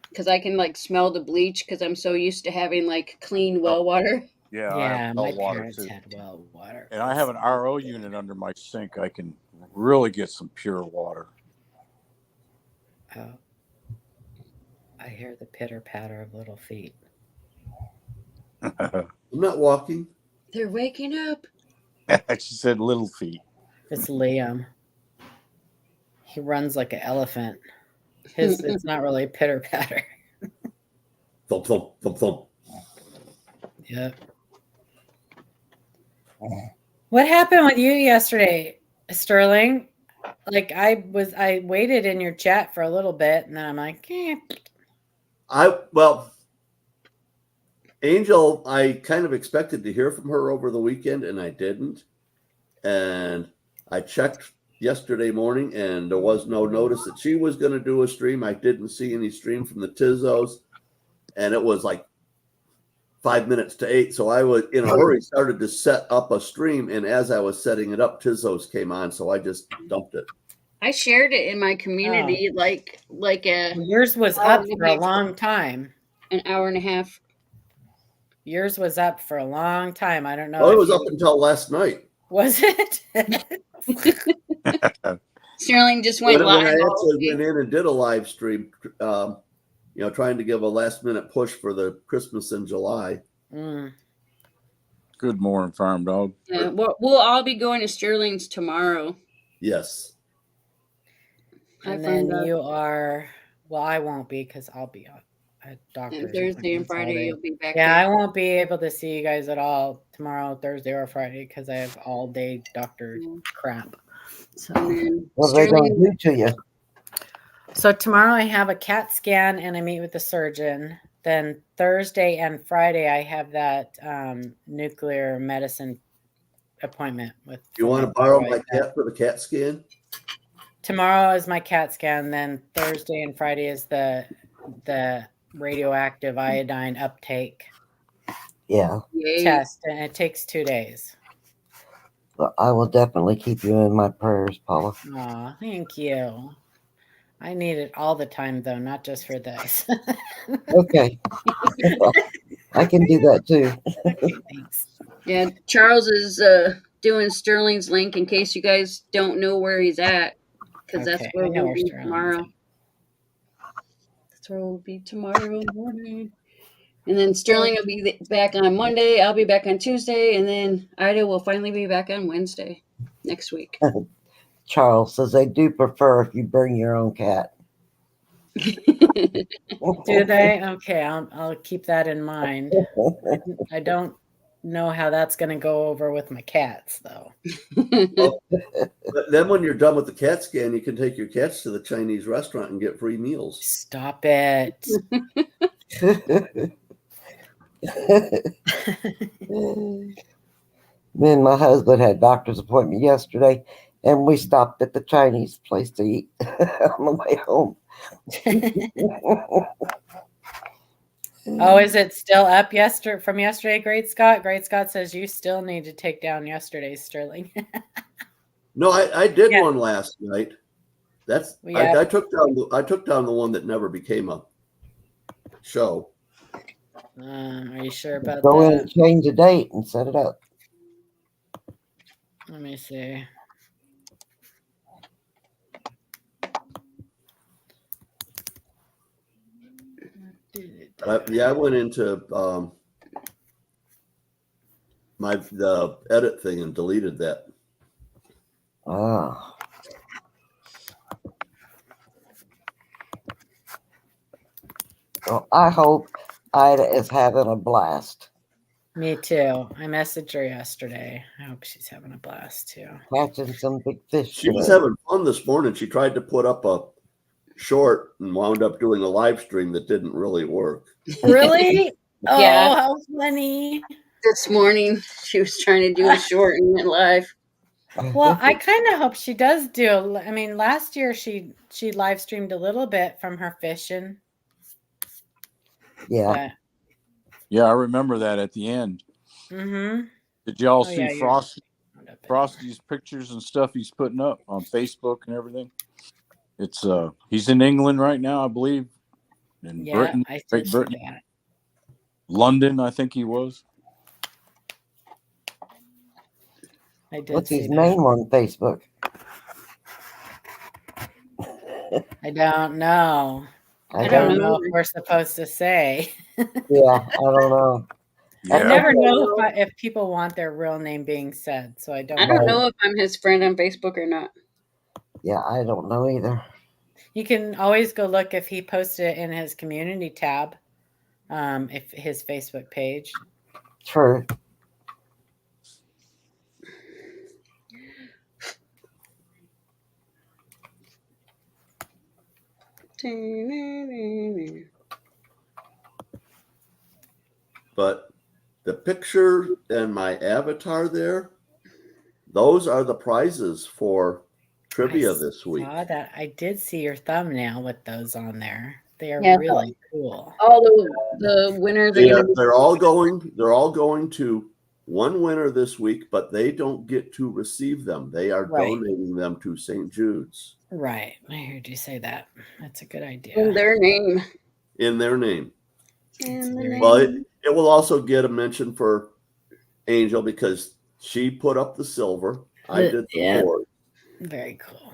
because I can like smell the bleach because I'm so used to having like clean well water.
Yeah, I
Yeah,
have
my
well water
parents
too.
had well water.
And I have an RO unit under my sink. I can really get some pure water.
Oh. I hear the pitter patter of little feet.
I'm not walking.
They're waking up.
She said little feet.
It's Liam. He runs like an elephant. It's not really pitter patter.
Thump, thump, thump, thump.
Yep. What happened with you yesterday, Sterling? Like I waited in your chat for a little bit, and then I'm like,
Angel, I kind of expected to hear from her over the weekend, and I didn't. And I checked yesterday morning, and there was no notice that she was going to do a stream. I didn't see any stream from the Tizzos, and it was like 5 minutes to 8. So I was in a hurry, started to set up a stream, and as I was setting it up, Tizzos came on, so I just dumped it.
I shared it in my community like
yours was up for a long time.
An hour and a half.
Yours was up for a long time. I don't know.
Oh, it was up until last night.
Was it?
Sterling just went
When
live.
I actually went in and did a live stream, trying to give a last minute push for the Christmas in July.
Mm.
Good morning, Farm Dog.
We'll all be going to Sterling's tomorrow.
Yes.
And then you are, well, I won't be because I'll be at doctor's.
And Thursday and Friday you'll be back.
Yeah, I won't be able to see you guys at all tomorrow, Thursday or Friday, because I have all day doctor crap. So
What are they going to do to you?
So tomorrow I have a CAT scan and I meet with the surgeon. Then Thursday and Friday I have that nuclear medicine appointment with.
You want to borrow my cat for the CAT scan?
Tomorrow is my CAT scan. Then Thursday and Friday is the radioactive iodine uptake test, and it takes 2 days.
Well, I will definitely keep you in my prayers, Paula.
Aw, thank you. I need it all the time, though, not just for this.
Okay. I can do that too.
Okay, thanks.
Yeah, Charles is doing Sterling's link in case you guys don't know where he's at, because that's where we'll be tomorrow. That's where we'll be tomorrow morning. And then Sterling will be back on Monday. I'll be back on Tuesday, and then Ida will finally be back on Wednesday next week.
Charles says they do prefer if you bring your own cat.
Do they? Okay, I'll keep that in mind. I don't know how that's going to go over with my cats, though.
But then when you're done with the CAT scan, you can take your cats to the Chinese restaurant and get free meals.
Stop it.
Me and my husband had a doctor's appointment yesterday, and we stopped at the Chinese place to eat on the way home.
Oh, is it still up from yesterday, Great Scott? Great Scott says you still need to take down yesterday's Sterling.
No, I did one last night. I took down the one that never became a show.
Are you sure about
Go in
that?
and change the date and set it up.
Let me see.
I went into the edit thing and deleted that.
Ah. Well, I hope Ida is having a blast.
Me too. I messaged her yesterday. I hope she's having a blast too.
Catching some big fish.
She was having fun this morning. She tried to put up a short and wound up doing a live stream that didn't really work.
Really? Oh,
Yeah.
how funny.
This morning, she was trying to do a short and went live.
Well, I kind of hope she does do. I mean, last year she live streamed a little bit from her fishing.
Yeah.
Yeah, I remember that at the end.
Mm-hmm.
Did y'all
Oh,
see
yeah,
Frosty's pictures and stuff he's putting up on Facebook and everything? It's he's in England right now, I believe. In Britain, Great Britain. London, I think he was.
I did.
What's his name on Facebook?
I don't know. I don't know if we're supposed to say.
Yeah, I don't know.
I
Yeah.
never know if people want their real name being said, so I don't.
I don't know if I'm his friend on Facebook or not.
Yeah, I don't know either.
You can always go look if he posted it in his community tab, if his Facebook page.
True.
But the picture and my avatar there, those are the prizes for trivia this week.
Saw that. I did see your thumbnail with those on there. They are
Yeah.
really cool.
All the winners are gonna be
They're all going to one winner this week, but they don't get to receive them. They are
Right.
donating them to St. Jude's
Right. I heard you say that. That's a good idea.
in their name.
in their name.
In the
Well,
name.
it will also get a mention for Angel because she put up the silver. I did the
Yeah.
gold.
Very cool.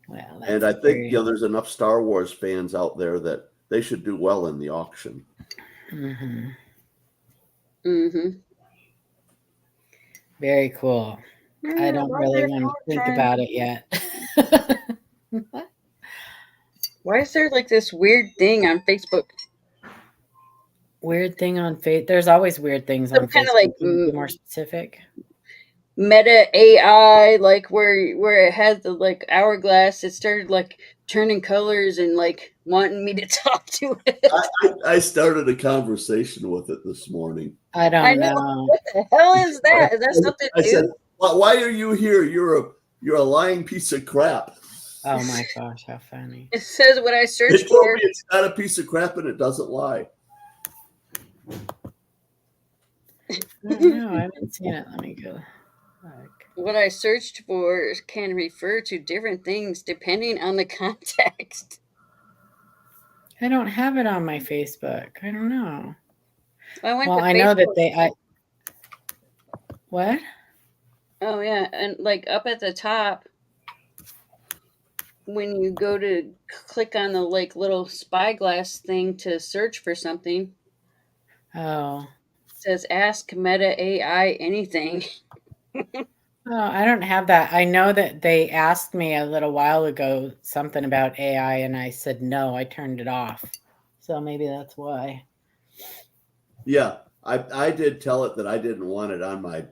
Well,
And I think there's enough Star Wars fans out there that they should do well in the auction.
Mm-hmm.
Mm-hmm.
Very cool. I don't really want to think about it yet.
Why is there like this weird thing on Facebook?
Weird thing on Facebook. There's always weird things
Some
on
kinda
Facebook.
like,
Can you be more specific?
Meta AI, like where it has the like hourglass, it started like turning colors and like wanting me to talk to it.
I started a conversation with it this morning.
I don't
I know.
know.
What the hell is that? Is that something
I
new?
said, why are you here? You're a lying piece of crap.
Oh my gosh, how funny.
It says what I
It
searched
told
for.
me it's not a piece of crap and it doesn't lie.
No, I haven't seen it. Let me go look.
What I searched for can refer to different things depending on the context.
I don't have it on my Facebook. I don't know.
I went
Well,
to
I know that
Facebook.
What?
Oh yeah, and like up at the top, when you go to click on the like little spyglass thing to search for something,
Oh.
it says ask Meta AI anything.
Oh, I don't have that. I know that they asked me a little while ago something about AI, and I said no. I turned it off. So maybe that's why.
Yeah, I did tell it that I didn't want it on my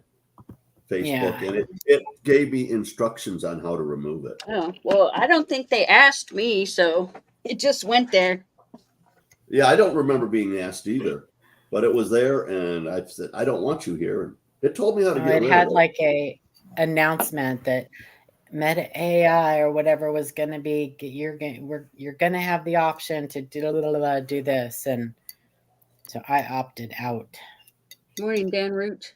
Facebook,
Yeah.
and it gave me instructions on how to remove it.
Oh well, I don't think they asked me, so it just went there.
Yeah, I don't remember being asked either, but it was there, and I said I don't want you here. And it told me how to get
It
rid
had
of it.
like a announcement that Meta AI or whatever was going to be. You're going to have the option to do this, and so I opted out.
Morning, Dan Root.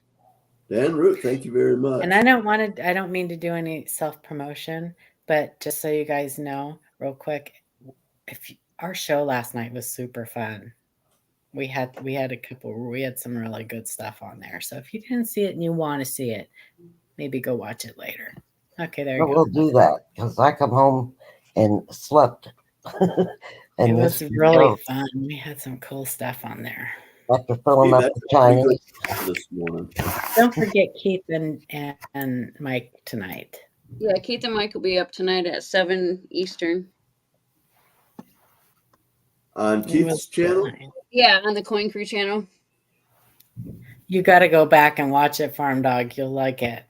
Dan Root, thank you very much.
And I don't mean to do any self-promotion, but just so you guys know real quick, our show last night was super fun. We had some really good stuff on there. So if you didn't see it and you want to see it, maybe go watch it later. Okay, there you
But
go.
we'll do that because I come home and slept.
It
and
was
this
really fun. We had some cool stuff on there.
after filling
Hey,
up
that's
the
a pretty
Chinese.
good this morning.
Don't forget Keith and Mike tonight.
Yeah, Keith and Mike will be up tonight at 7 Eastern.
On
It
Keith's
was
channel?
nice.
Yeah, on the Coin Crew channel.
You got to go back and watch it, Farm Dog. You'll like it.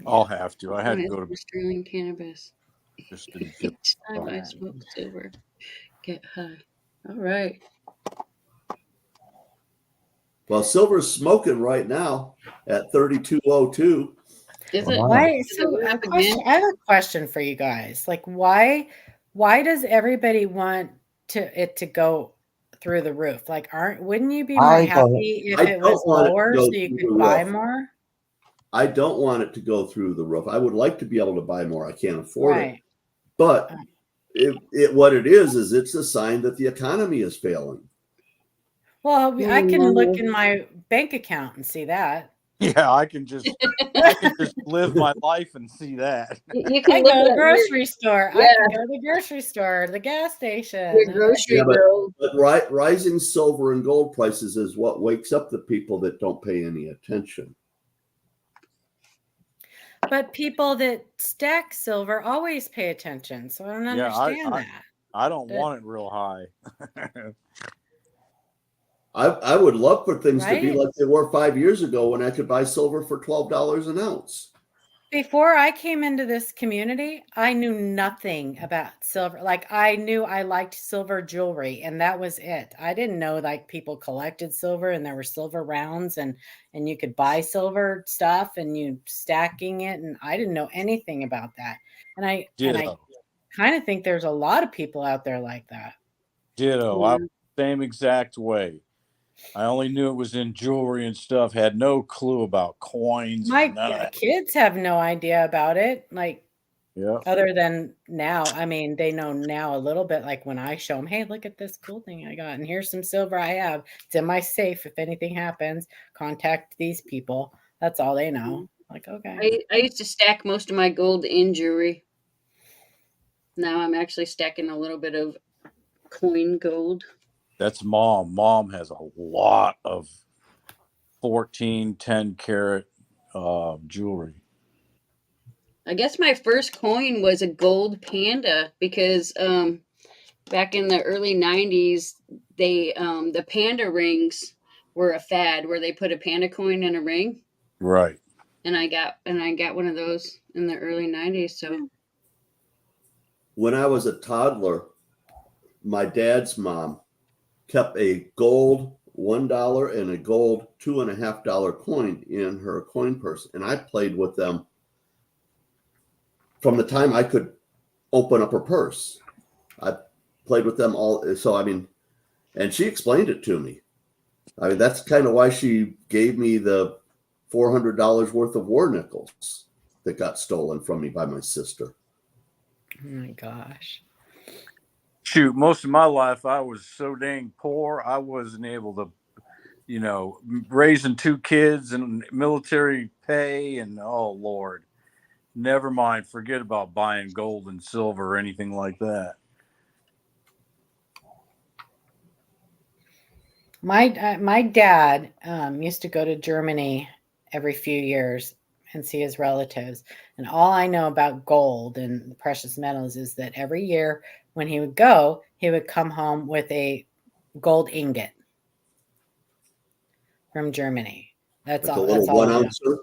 I'll have to. I had to
What
go
is
to
Sterling Cannabis.
just to get
Time I smoke silver. Get high. All right.
Well, silver's smoking right now at 32.02.
Is it?
Wow.
Why?
Is it
So
up again?
I have a question for you guys. Like, why does everybody want it to go through the roof? Like, wouldn't you be more
I don't-
happy if
I
it was
don't want it to
lower
go
so you
through
could
the
buy
roof.
more?
I don't want it to go through the roof. I would like to be able to buy more. I can't afford it.
Right.
But what it is it's a sign that the economy is failing.
Well, I can
Mm,
look in my bank account and see that.
Yeah, I can just live my life and see that.
You
I
can
go
look
to the
at
grocery store. I
Yeah.
can go to the grocery store, the gas station.
your grocery
Yeah, but-
bill.
But rising silver and gold prices is what wakes up the people that don't pay any attention.
But people that stack silver always pay attention. So I don't
Yeah,
understand that.
I don't
That-
want it real high.
I would love for things to be
Right?
like they were 5 years ago when I could buy silver for $12 an ounce.
Before I came into this community, I knew nothing about silver. Like I knew I liked silver jewelry and that was it. I didn't know like people collected silver and there were silver rounds and you could buy silver stuff and you stacking it and I didn't know anything about that. And I
Ditto.
kind of think there's a lot of people out there like that.
Ditto.
Yeah.
I'm the same exact way. I only knew it was in jewelry and stuff. Had no clue about coins.
My
And none of that.
kids have no idea about it. Like
Yeah.
other than now, I mean, they know now a little bit. Like when I show them, hey, look at this cool thing I got, and here's some silver I have. It's in my safe. If anything happens, contact these people. That's all they know. Like, okay.
I used to stack most of my gold in jewelry. Now I'm actually stacking a little bit of coin gold.
That's mom. Mom has a lot of 14, 10 karat jewelry.
I guess my first coin was a gold panda because back in the early 90s they the panda rings were a fad where they put a panda coin in a ring,
Right.
and I got one of those in the early 90s. So
When I was a toddler, my dad's mom kept a gold $1 and a gold $2.50 coin in her coin purse, and I played with them from the time I could open up her purse. I played with them all. So I mean, and she explained it to me. I mean, that's kind of why she gave me the $400 worth of war nickels that got stolen from me by my sister.
Oh my gosh.
Shoot, most of my life I was so dang poor, I wasn't able to, raising 2 kids and military pay and oh Lord, never mind. Forget about buying gold and silver or anything like that.
My dad used to go to Germany every few years and see his relatives. And all I know about gold and the precious metals is that every year when he would go, he would come home with a gold ingot from Germany. That's
Like
all.
a little
That's all.
1
I know.
ouncer.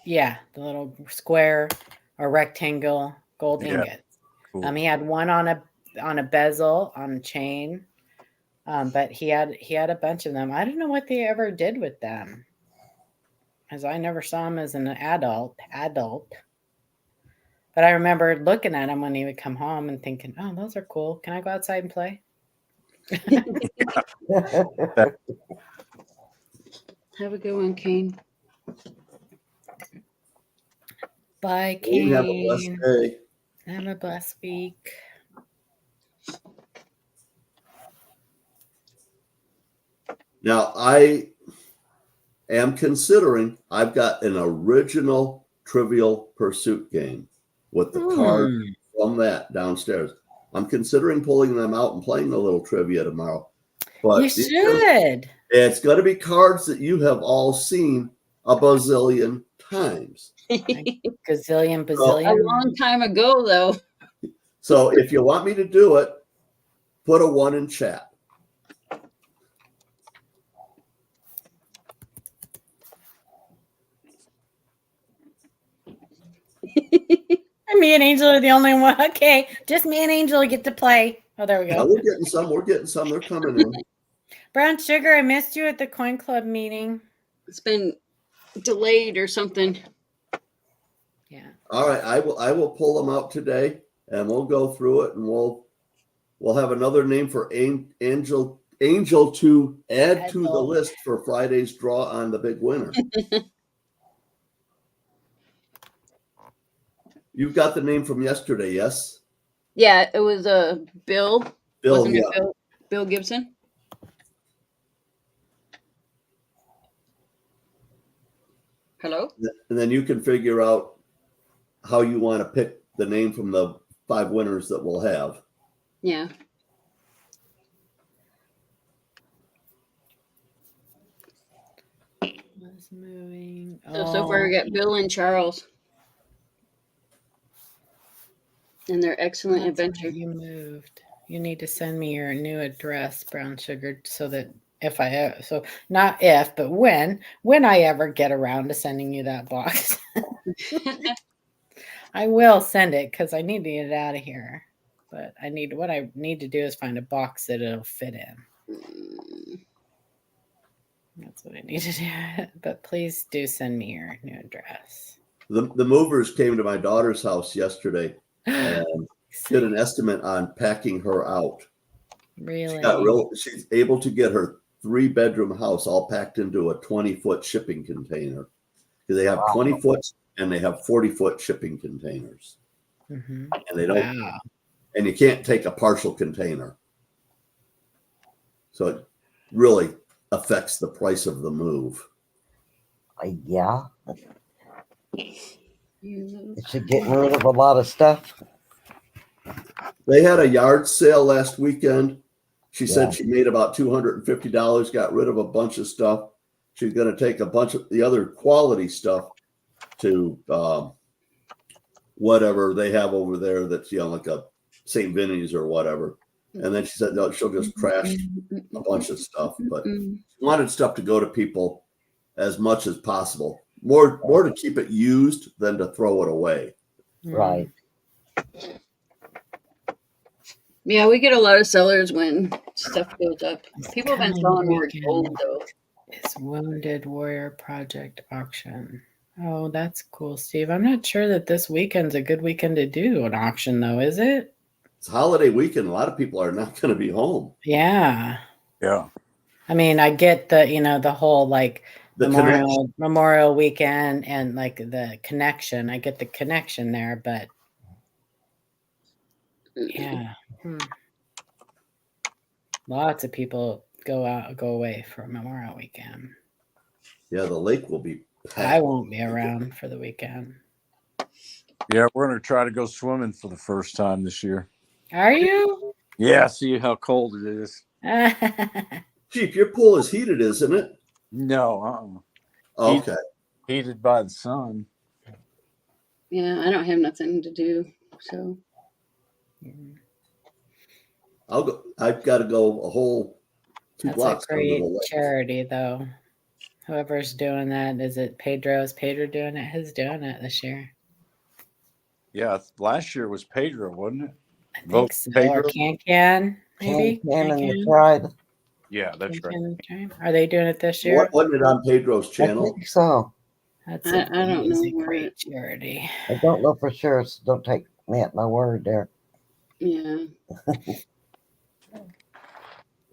Yeah, the little square or rectangle gold
Yeah.
ingot.
Cool.
He had one on a bezel on a chain, but he had a bunch of them. I don't know what they ever did with them, as I never saw him as an adult. But I remember looking at him when he would come home and thinking, "Oh, those are cool. Can I go outside and play?"
have a good one, Kane.
Bye,
You have a blessed
Kane.
day.
Have a blessed week.
Now, I am considering, I've got an original Trivial Pursuit game with the card from that downstairs. I'm considering pulling them out and playing a little trivia tomorrow. But
You should.
it's going to be cards that you have all seen a bazillion times.
Gazillion,
A
bazillion.
long time ago, though.
So if you want me to do it, put a 1 in chat.
Me and Angel are the only one. Okay, just me and Angel get to play. Oh, there we
Now,
go.
we're getting some. We're getting some. They're coming in.
Brown Sugar, I missed you at the Coin Club meeting.
It's been delayed or something.
Yeah.
All right, I will pull them out today, and we'll go through it, and we'll have another name for Angel to add to the
Angel.
list for Friday's draw on the big winner. You've got the name from yesterday, yes?
Yeah, it was Bill.
Bill,
Wasn't
yeah.
it Bill Gibson? Hello?
And then you can figure out how you want to pick the name from the 5 winners that we'll have.
Yeah.
Was moving.
So far we got Bill and Charles. And their excellent
That's right,
adventure.
you moved. You need to send me your new address, Brown Sugar, so that if I so not if, but when I ever get around to sending you that box, I will send it because I need to get it out of here. But what I need to do is find a box that it'll fit in. That's what I need to do. But please do send me your new address.
The movers came to my daughter's house yesterday and did an estimate on packing her out.
Really?
She's able to get her 3-bedroom house all packed into a 20-foot shipping container. Because they have 20 foot and they have 40-foot shipping containers.
Mm-hmm.
And they don't, and you can't take a partial container. So it really affects the price of the move.
Yeah. She's getting rid of a lot of stuff.
They had a yard sale last weekend. She said she made about $250, got rid of a bunch of stuff. She's going to take a bunch of the other quality stuff to whatever they have over there that's, like a St. Vinny's or whatever. And then she said, no, she'll just trash a bunch of stuff. But she wanted stuff to go to people as much as possible. More to keep it used than to throw it away.
Right.
Yeah, we get a lot of sellers when stuff goes up. People have been selling more gold though.
It's Wounded Warrior Project auction. Oh, that's cool, Steve. I'm not sure that this weekend's a good weekend to do an auction, though, is it?
It's holiday weekend. A lot of people are not going to be home.
Yeah.
Yeah.
I mean, I get the whole like
The
Memorial weekend and like the connection. I get the connection there, but yeah. Lots of people go away for Memorial weekend.
Yeah, the lake will be packed.
I won't be around for the weekend.
Yeah, we're going to try to go swimming for the first time this year.
Are you?
Yeah, see how cold it is.
Chief, your pool is heated, isn't it?
No,
Okay.
Heated by the sun.
Yeah, I don't have nothing to do, so
I'll go. I've got to go a whole 2 blocks.
That's a great charity, though. Whoever's doing that, is it Pedro? Is Pedro doing it? Who's doing it this year?
Yeah, last year was Pedro, wasn't it?
I think so. Pedro? Or Can, maybe?
Can and the Tribe.
Yeah, that's right.
Are they doing it this year?
Wasn't it on Pedro's channel?
I think so.
That's
I don't know.
a great charity.
I don't know for sure, so don't take me at my word there.
Yeah.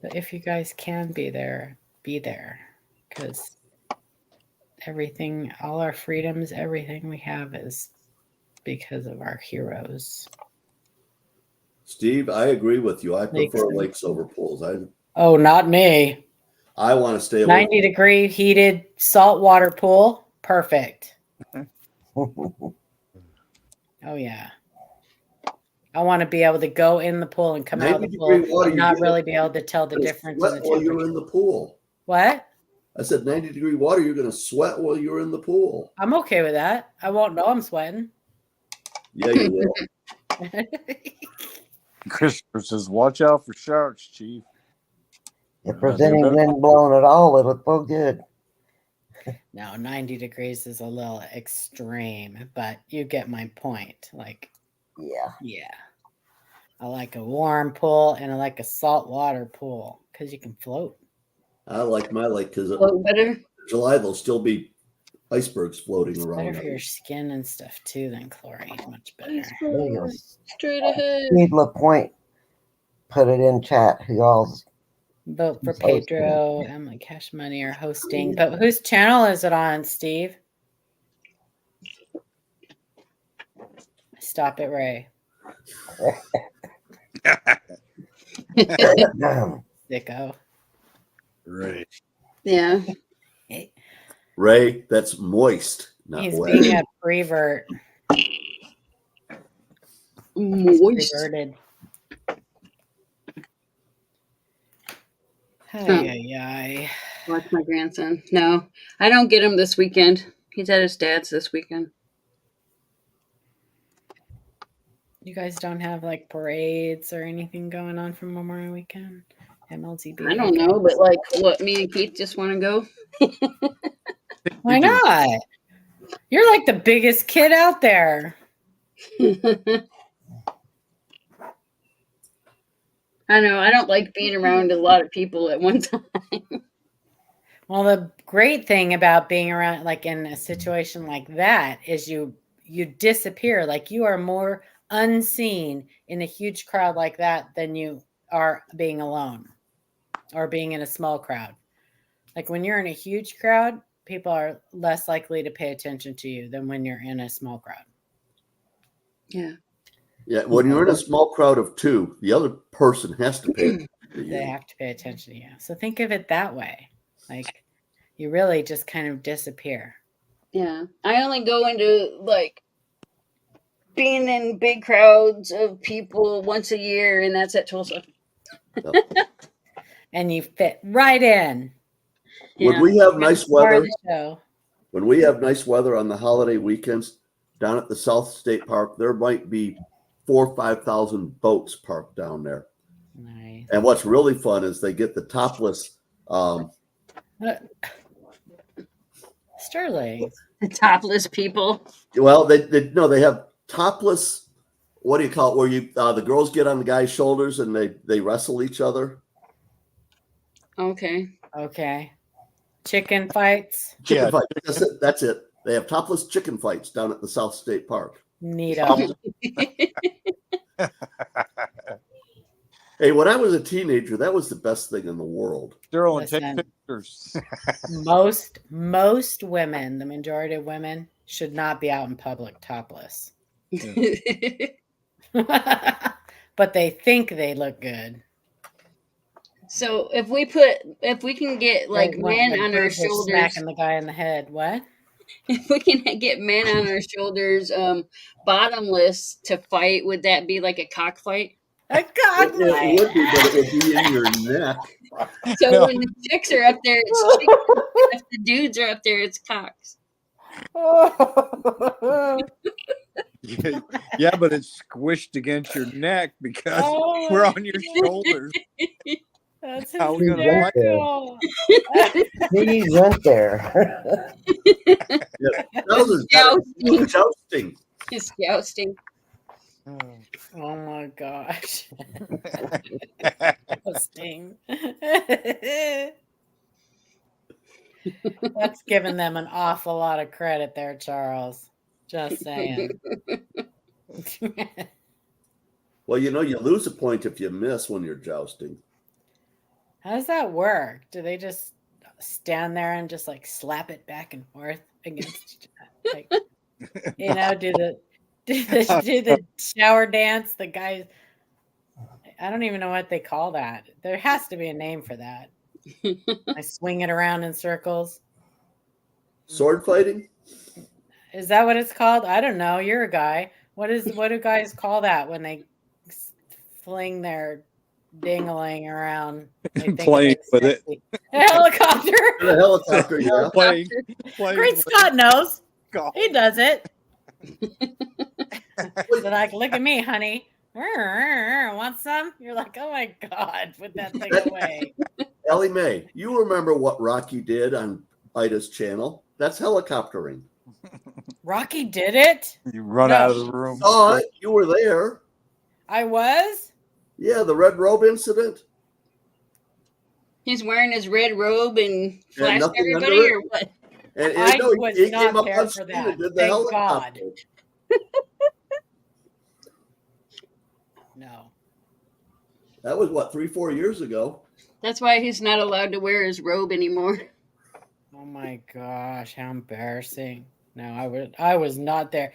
But if you guys can be there, because everything, all our freedoms, everything we have is because of our heroes.
Steve, I agree with you. I prefer lakes over pools.
Oh, not me.
I want to stay away.
90-degree heated saltwater pool. Perfect. Oh, yeah. I want to be able to go in the pool and come out of the pool and not really be able to tell the difference in the temperature.
While you're in the pool.
What?
I said 90-degree water, you're going to sweat while you're in the pool.
I'm okay with that. I won't know I'm sweating.
Yeah, you will.
Christopher says, watch out for sharks, Chief.
If there's any wind blowing at all, it'll feel good.
No, 90 degrees is a little extreme, but you get my point. Like, yeah. I like a warm pool and I like a saltwater pool because you can float.
I like my lake because
better.
July there'll still be icebergs floating
It's
around.
better for your skin and stuff too than chlorine. Much better.
Straight ahead.
Steve LaPointe put it in chat. Who all's
vote for Pedro? Emily Cash Money are hosting. But whose channel is it on, Steve? Stop it, Ray. Sicko.
Right.
Yeah.
Ray, that's moist, not
He's
wet.
being a prevert.
Moist.
Reverted. Ay.
Watch my grandson. No, I don't get him this weekend. He's at his dad's this weekend.
You guys don't have like parades or anything going on for Memorial Weekend? MLTB.
I don't know, but like, what? Me and Keith just want to go.
Why not? You're like the biggest kid out there.
I know. I don't like being around a lot of people at one time.
Well, the great thing about being around, like in a situation like that, is you disappear. Like you are more unseen in a huge crowd like that than you are being alone or being in a small crowd. Like when you're in a huge crowd, people are less likely to pay attention to you than when you're in a small crowd.
Yeah.
Yeah, when you're in a small crowd of two, the other person has to pay attention to
They
you.
have to pay attention to you. So think of it that way. Like you really just kind of disappear.
Yeah. I only go into like being in big crowds of people once a year, and that's at Tulsa.
And you fit right in.
When we have nice
Part of
weather,
the show.
when we have nice weather on the holiday weekends down at the South State Park, there might be 4,000 or 5,000 boats parked down there.
Nice.
And what's really fun is they get the topless.
Sterling.
The topless people.
Well, they have topless. What do you call it? Where you the girls get on the guy's shoulders and they wrestle each other.
Okay.
Okay. Chicken fights.
Chicken fight. That's it. They have topless chicken fights down at the South State Park.
Neato.
Hey, when I was a teenager, that was the best thing in the world.
Sterling, take
Listen.
pictures.
Most women, the majority of women, should not be out in public topless. But they think they look good.
So if we can get like
Right when
men
the
on our
boobs are
shoulders,
smacking the guy in the head. What?
if we can get men on our shoulders, bottomless to fight, would that be like a cockfight?
A
It
cockfight.
would be, but it would be in your neck.
So
No.
when the chicks are up there, it's chicks. If the dudes are up there, it's cocks.
Yeah, but it's squished against your neck because
Oh,
we're on your shoulders.
that's
How are we gonna
fight?
hysterical.
Please went there.
Thousands
Jousting.
jousting.
It's jousting.
Oh my gosh. Sting. That's giving them an awful lot of credit there, Charles. Just saying.
Well, you lose a point if you miss when you're jousting.
How does that work? Do they just stand there and just like slap it back and forth against, like, do the shower dance? The guys, I don't even know what they call that. There has to be a name for that. I swing it around in circles.
Sword fighting?
Is that what it's called? I don't know. You're a guy. What do guys call that when they fling their dingling around? They think
Playing
it's
with it.
sexy. A helicopter.
The helicopter, yeah.
Playing
Great Scott knows.
golf.
He does it. They're like, look at me, honey. Want some? You're like, oh my God, put that thing away.
Ellie Mae, you remember what Rocky did on Ida's channel? That's helicoptering.
Rocky did it?
You run
No.
out of the room.
Oh, you were there.
I was?
Yeah, the red robe incident.
He's wearing his red robe and flashed
nothing under
everybody,
it?
or what?
And
I
no,
was
he
not
came up
there
on
for
screen
that.
and did the
Thank
helicopter.
God. No.
That was what, 3-4 years ago.
That's why he's not allowed to wear his robe anymore.
Oh my gosh, how embarrassing. No, I was not there.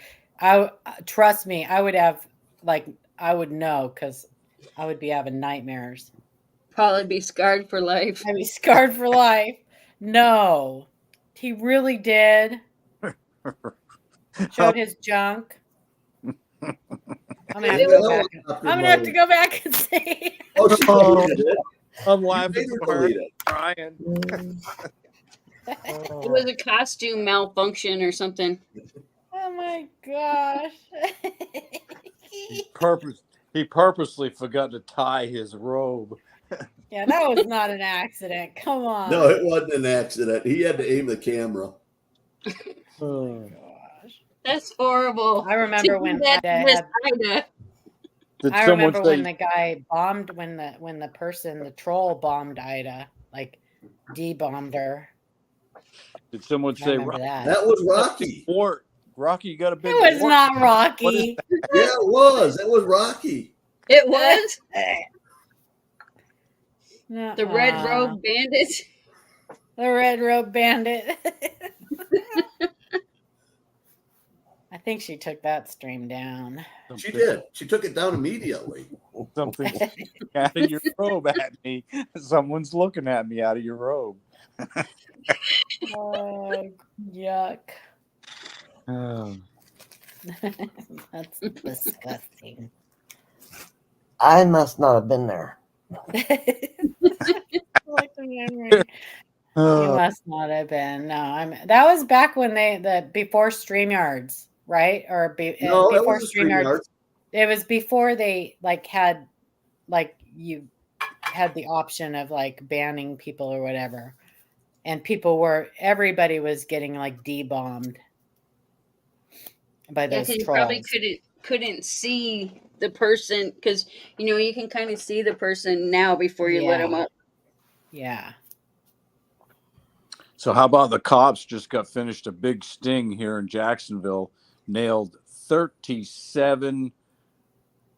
Trust me, I would know because I would be having nightmares.
Probably be scarred for life.
I'd be scarred for life. No. He really did. Showed his junk. I'm gonna have to go back. I'm gonna have to go back and see.
Oh, she deleted it.
I'm
You
laughing
made her
so hard,
delete it.
crying.
It was a costume malfunction or something.
Oh my gosh.
He purposely forgot to tie his robe.
Yeah, that was not an accident. Come on.
No, it wasn't an accident. He had to aim the camera.
Oh.
Gosh.
That's horrible.
I remember when
that
they
Miss
had,
Ida.
Did
I
someone
remember
say
when the guy bombed when the troll bombed Ida, like D-bombed her.
did someone
I
say
remember that.
That was Rocky.
wart? Rocky, you got a big
It was
wart?
not
What is
Rocky.
Yeah, it was. That was Rocky.
It was
No,
the Red Robe Bandit.
The Red Robe Bandit. I think she took that stream down.
She did. She took it down immediately.
Something out of your robe at me. Someone's looking at me out of your robe.
Oh, yuck.
Oh.
That's disgusting.
I must not have been there.
Like the memory. You
Oh.
must not have been. No, that was back when before StreamYards, right? Or
No, that
before
was a StreamYard.
It was before they had you had the option of like banning people or whatever, and everybody was getting like D-bombed by
Yeah,
those
because you
trolls.
probably couldn't see the person because you can kind of see the person now before you let them up.
Yeah.
So how about the cops just got finished a big sting here in Jacksonville, nailed 37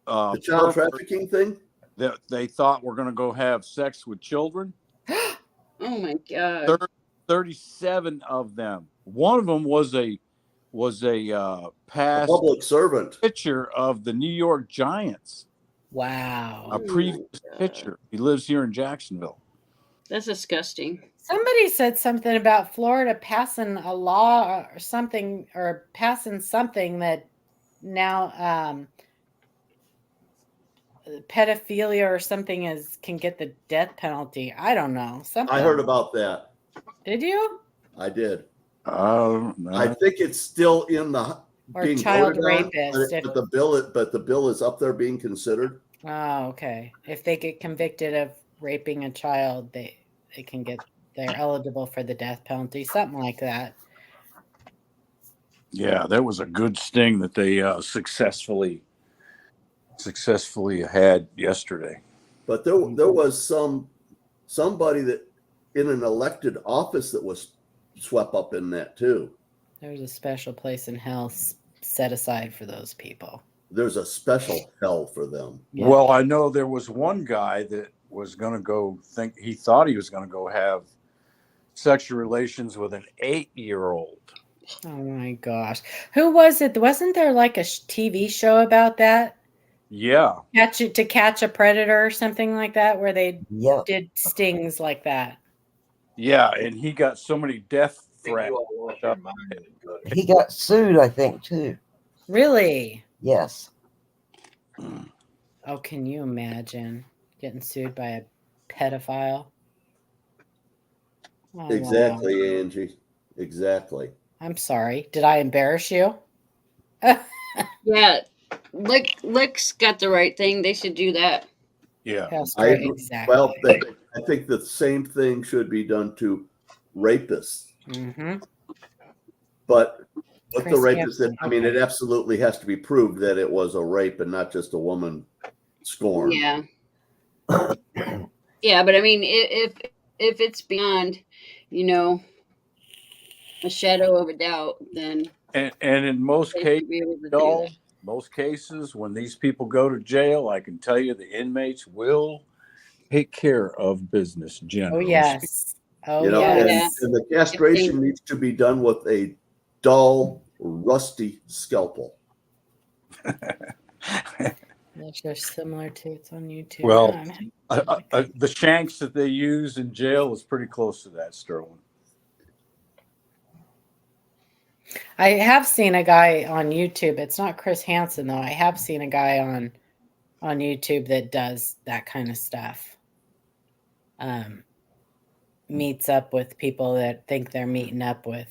The child trafficking thing?
that they thought were going to go have sex with children.
Oh my god!
37 of them. One of them was a
A
past
public servant.
pitcher of the New York Giants.
Wow.
A previous pitcher. He lives here in Jacksonville.
That's disgusting.
Somebody said something about Florida passing a law or something, or passing something that now pedophilia or something can get the death penalty. I don't know. Something.
I heard about that.
Did you?
I did.
No.
I think it's still in the
Or
being
child
voted on,
rapist.
but the bill is up there being considered.
Oh, okay. If they get convicted of raping a child, they're eligible for the death penalty, something like that.
Yeah, that was a good sting that they successfully had yesterday.
But there was somebody that in an elected office that was swept up in that too.
There's a special place in hell set aside for those people.
There's a special hell for them.
Yeah.
Well, I know there was one guy that was going to he thought he was going to go have sexual relations with an 8-year-old.
Oh my gosh. Who was it? Wasn't there like a TV show about that?
Yeah.
To catch a predator or something like that, where they
Yep.
did stings like that.
Yeah, and he got so many death threats.
He got sued, I think, too.
Really?
Yes.
Oh, can you imagine getting sued by a pedophile? Oh,
Exactly,
wow.
Angie. Exactly.
I'm sorry. Did I embarrass you?
Yeah, Lick's got the right thing. They should do that.
Yeah.
That's
I
right.
agree.
Exactly.
Well, I think the same thing should be done to rapists.
Mm-hmm.
But with the
Chris
rapist,
Hansen,
I mean,
okay.
it absolutely has to be proved that it was a rape and not just a woman scorned.
Yeah. Yeah, but I mean, if it's beyond, a shadow of a doubt, then
And in most
they
cases,
should be able to do
y'all,
that.
most cases, when these people go to jail, I can tell you the inmates will take care of business
Oh,
generally.
yes. Oh,
You know,
yes.
and the castration needs to be done with a dull, rusty scalpel.
They're similar to it's on YouTube.
Well,
Oh,
the shanks that they use in jail is pretty close to that, Sterling.
I have seen a guy on YouTube. It's not Chris Hansen though. I have seen a guy on YouTube that does that kind of stuff. Meets up with people that think they're meeting up with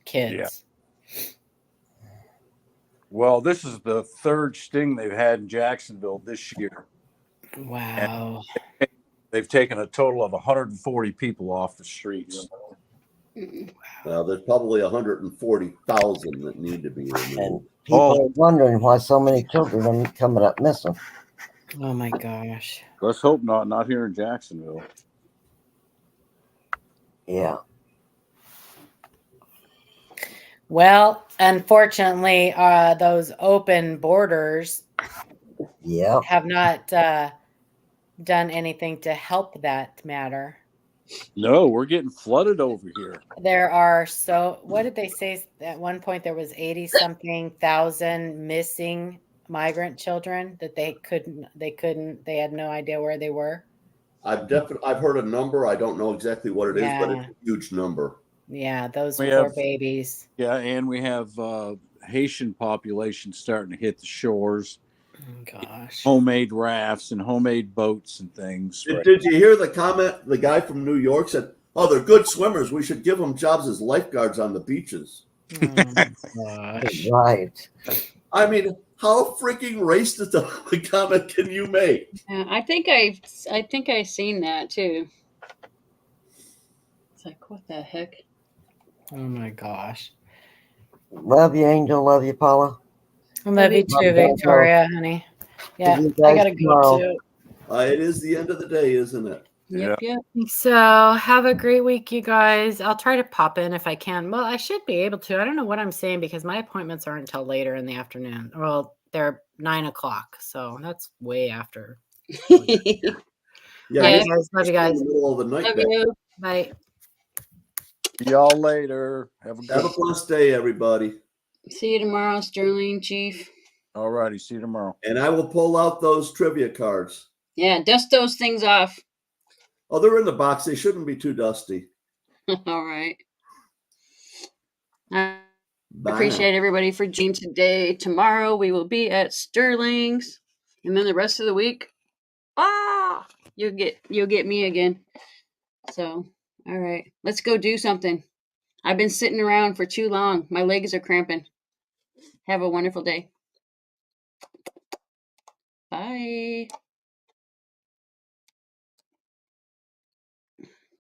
kids.
Well, this is the third sting they've had in Jacksonville this year.
Wow.
They've taken a total of 140 people off the streets.
Well, there's probably 140,000 that need to be removed.
And people
Oh.
are wondering why so many children are coming up missing.
Oh my gosh.
Let's hope not here in Jacksonville.
Yeah.
Well, unfortunately, those open borders
Yeah.
have not done anything to help that matter.
No, we're getting flooded over here.
There are what did they say at one point? There was 80-something thousand missing migrant children that they had no idea where they were.
I've heard a number. I don't know exactly what it is, but it's a huge number.
Yeah, those
We
poor
have-
babies.
Yeah, and we have Haitian population starting to hit the shores.
Oh gosh.
Homemade rafts and homemade boats and things.
Did you hear the comment? The guy from New York said, "Oh, they're good swimmers. We should give them jobs as lifeguards on the beaches."
Oh my gosh.
Right.
I mean, how freaking racist of a comment can you make?
Yeah, I think I've seen that too. It's like, what the heck?
Oh my gosh.
Love you, Angel. Love you, Paula.
I love you too,
Love you.
Victoria, honey. Yeah,
See you
I
guys
gotta
tomorrow.
go too.
It is the end of the day, isn't it?
Yep.
So have a great week, you guys. I'll try to pop in if I can. Well, I should be able to. I don't know what I'm saying because my appointments aren't until later in the afternoon. Well, they're 9:00, so that's way after.
Yeah,
Yeah.
it's
Love you guys.
in the middle of the night.
Love
back.
you.
Bye.
See y'all later. Have a
Have
good
a blessed day, everybody.
See you tomorrow, Sterling Chief.
All righty. See you tomorrow.
And I will pull out those trivia cards.
Yeah, dust those things off.
Oh, they're in the box. They shouldn't be too dusty.
All right. I
Bye.
appreciate everybody for joining today. Tomorrow we will be at Sterling's, and then the rest of the week, you'll get me again. So, all right, let's go do something. I've been sitting around for too long. My legs are cramping. Have a wonderful day. Bye.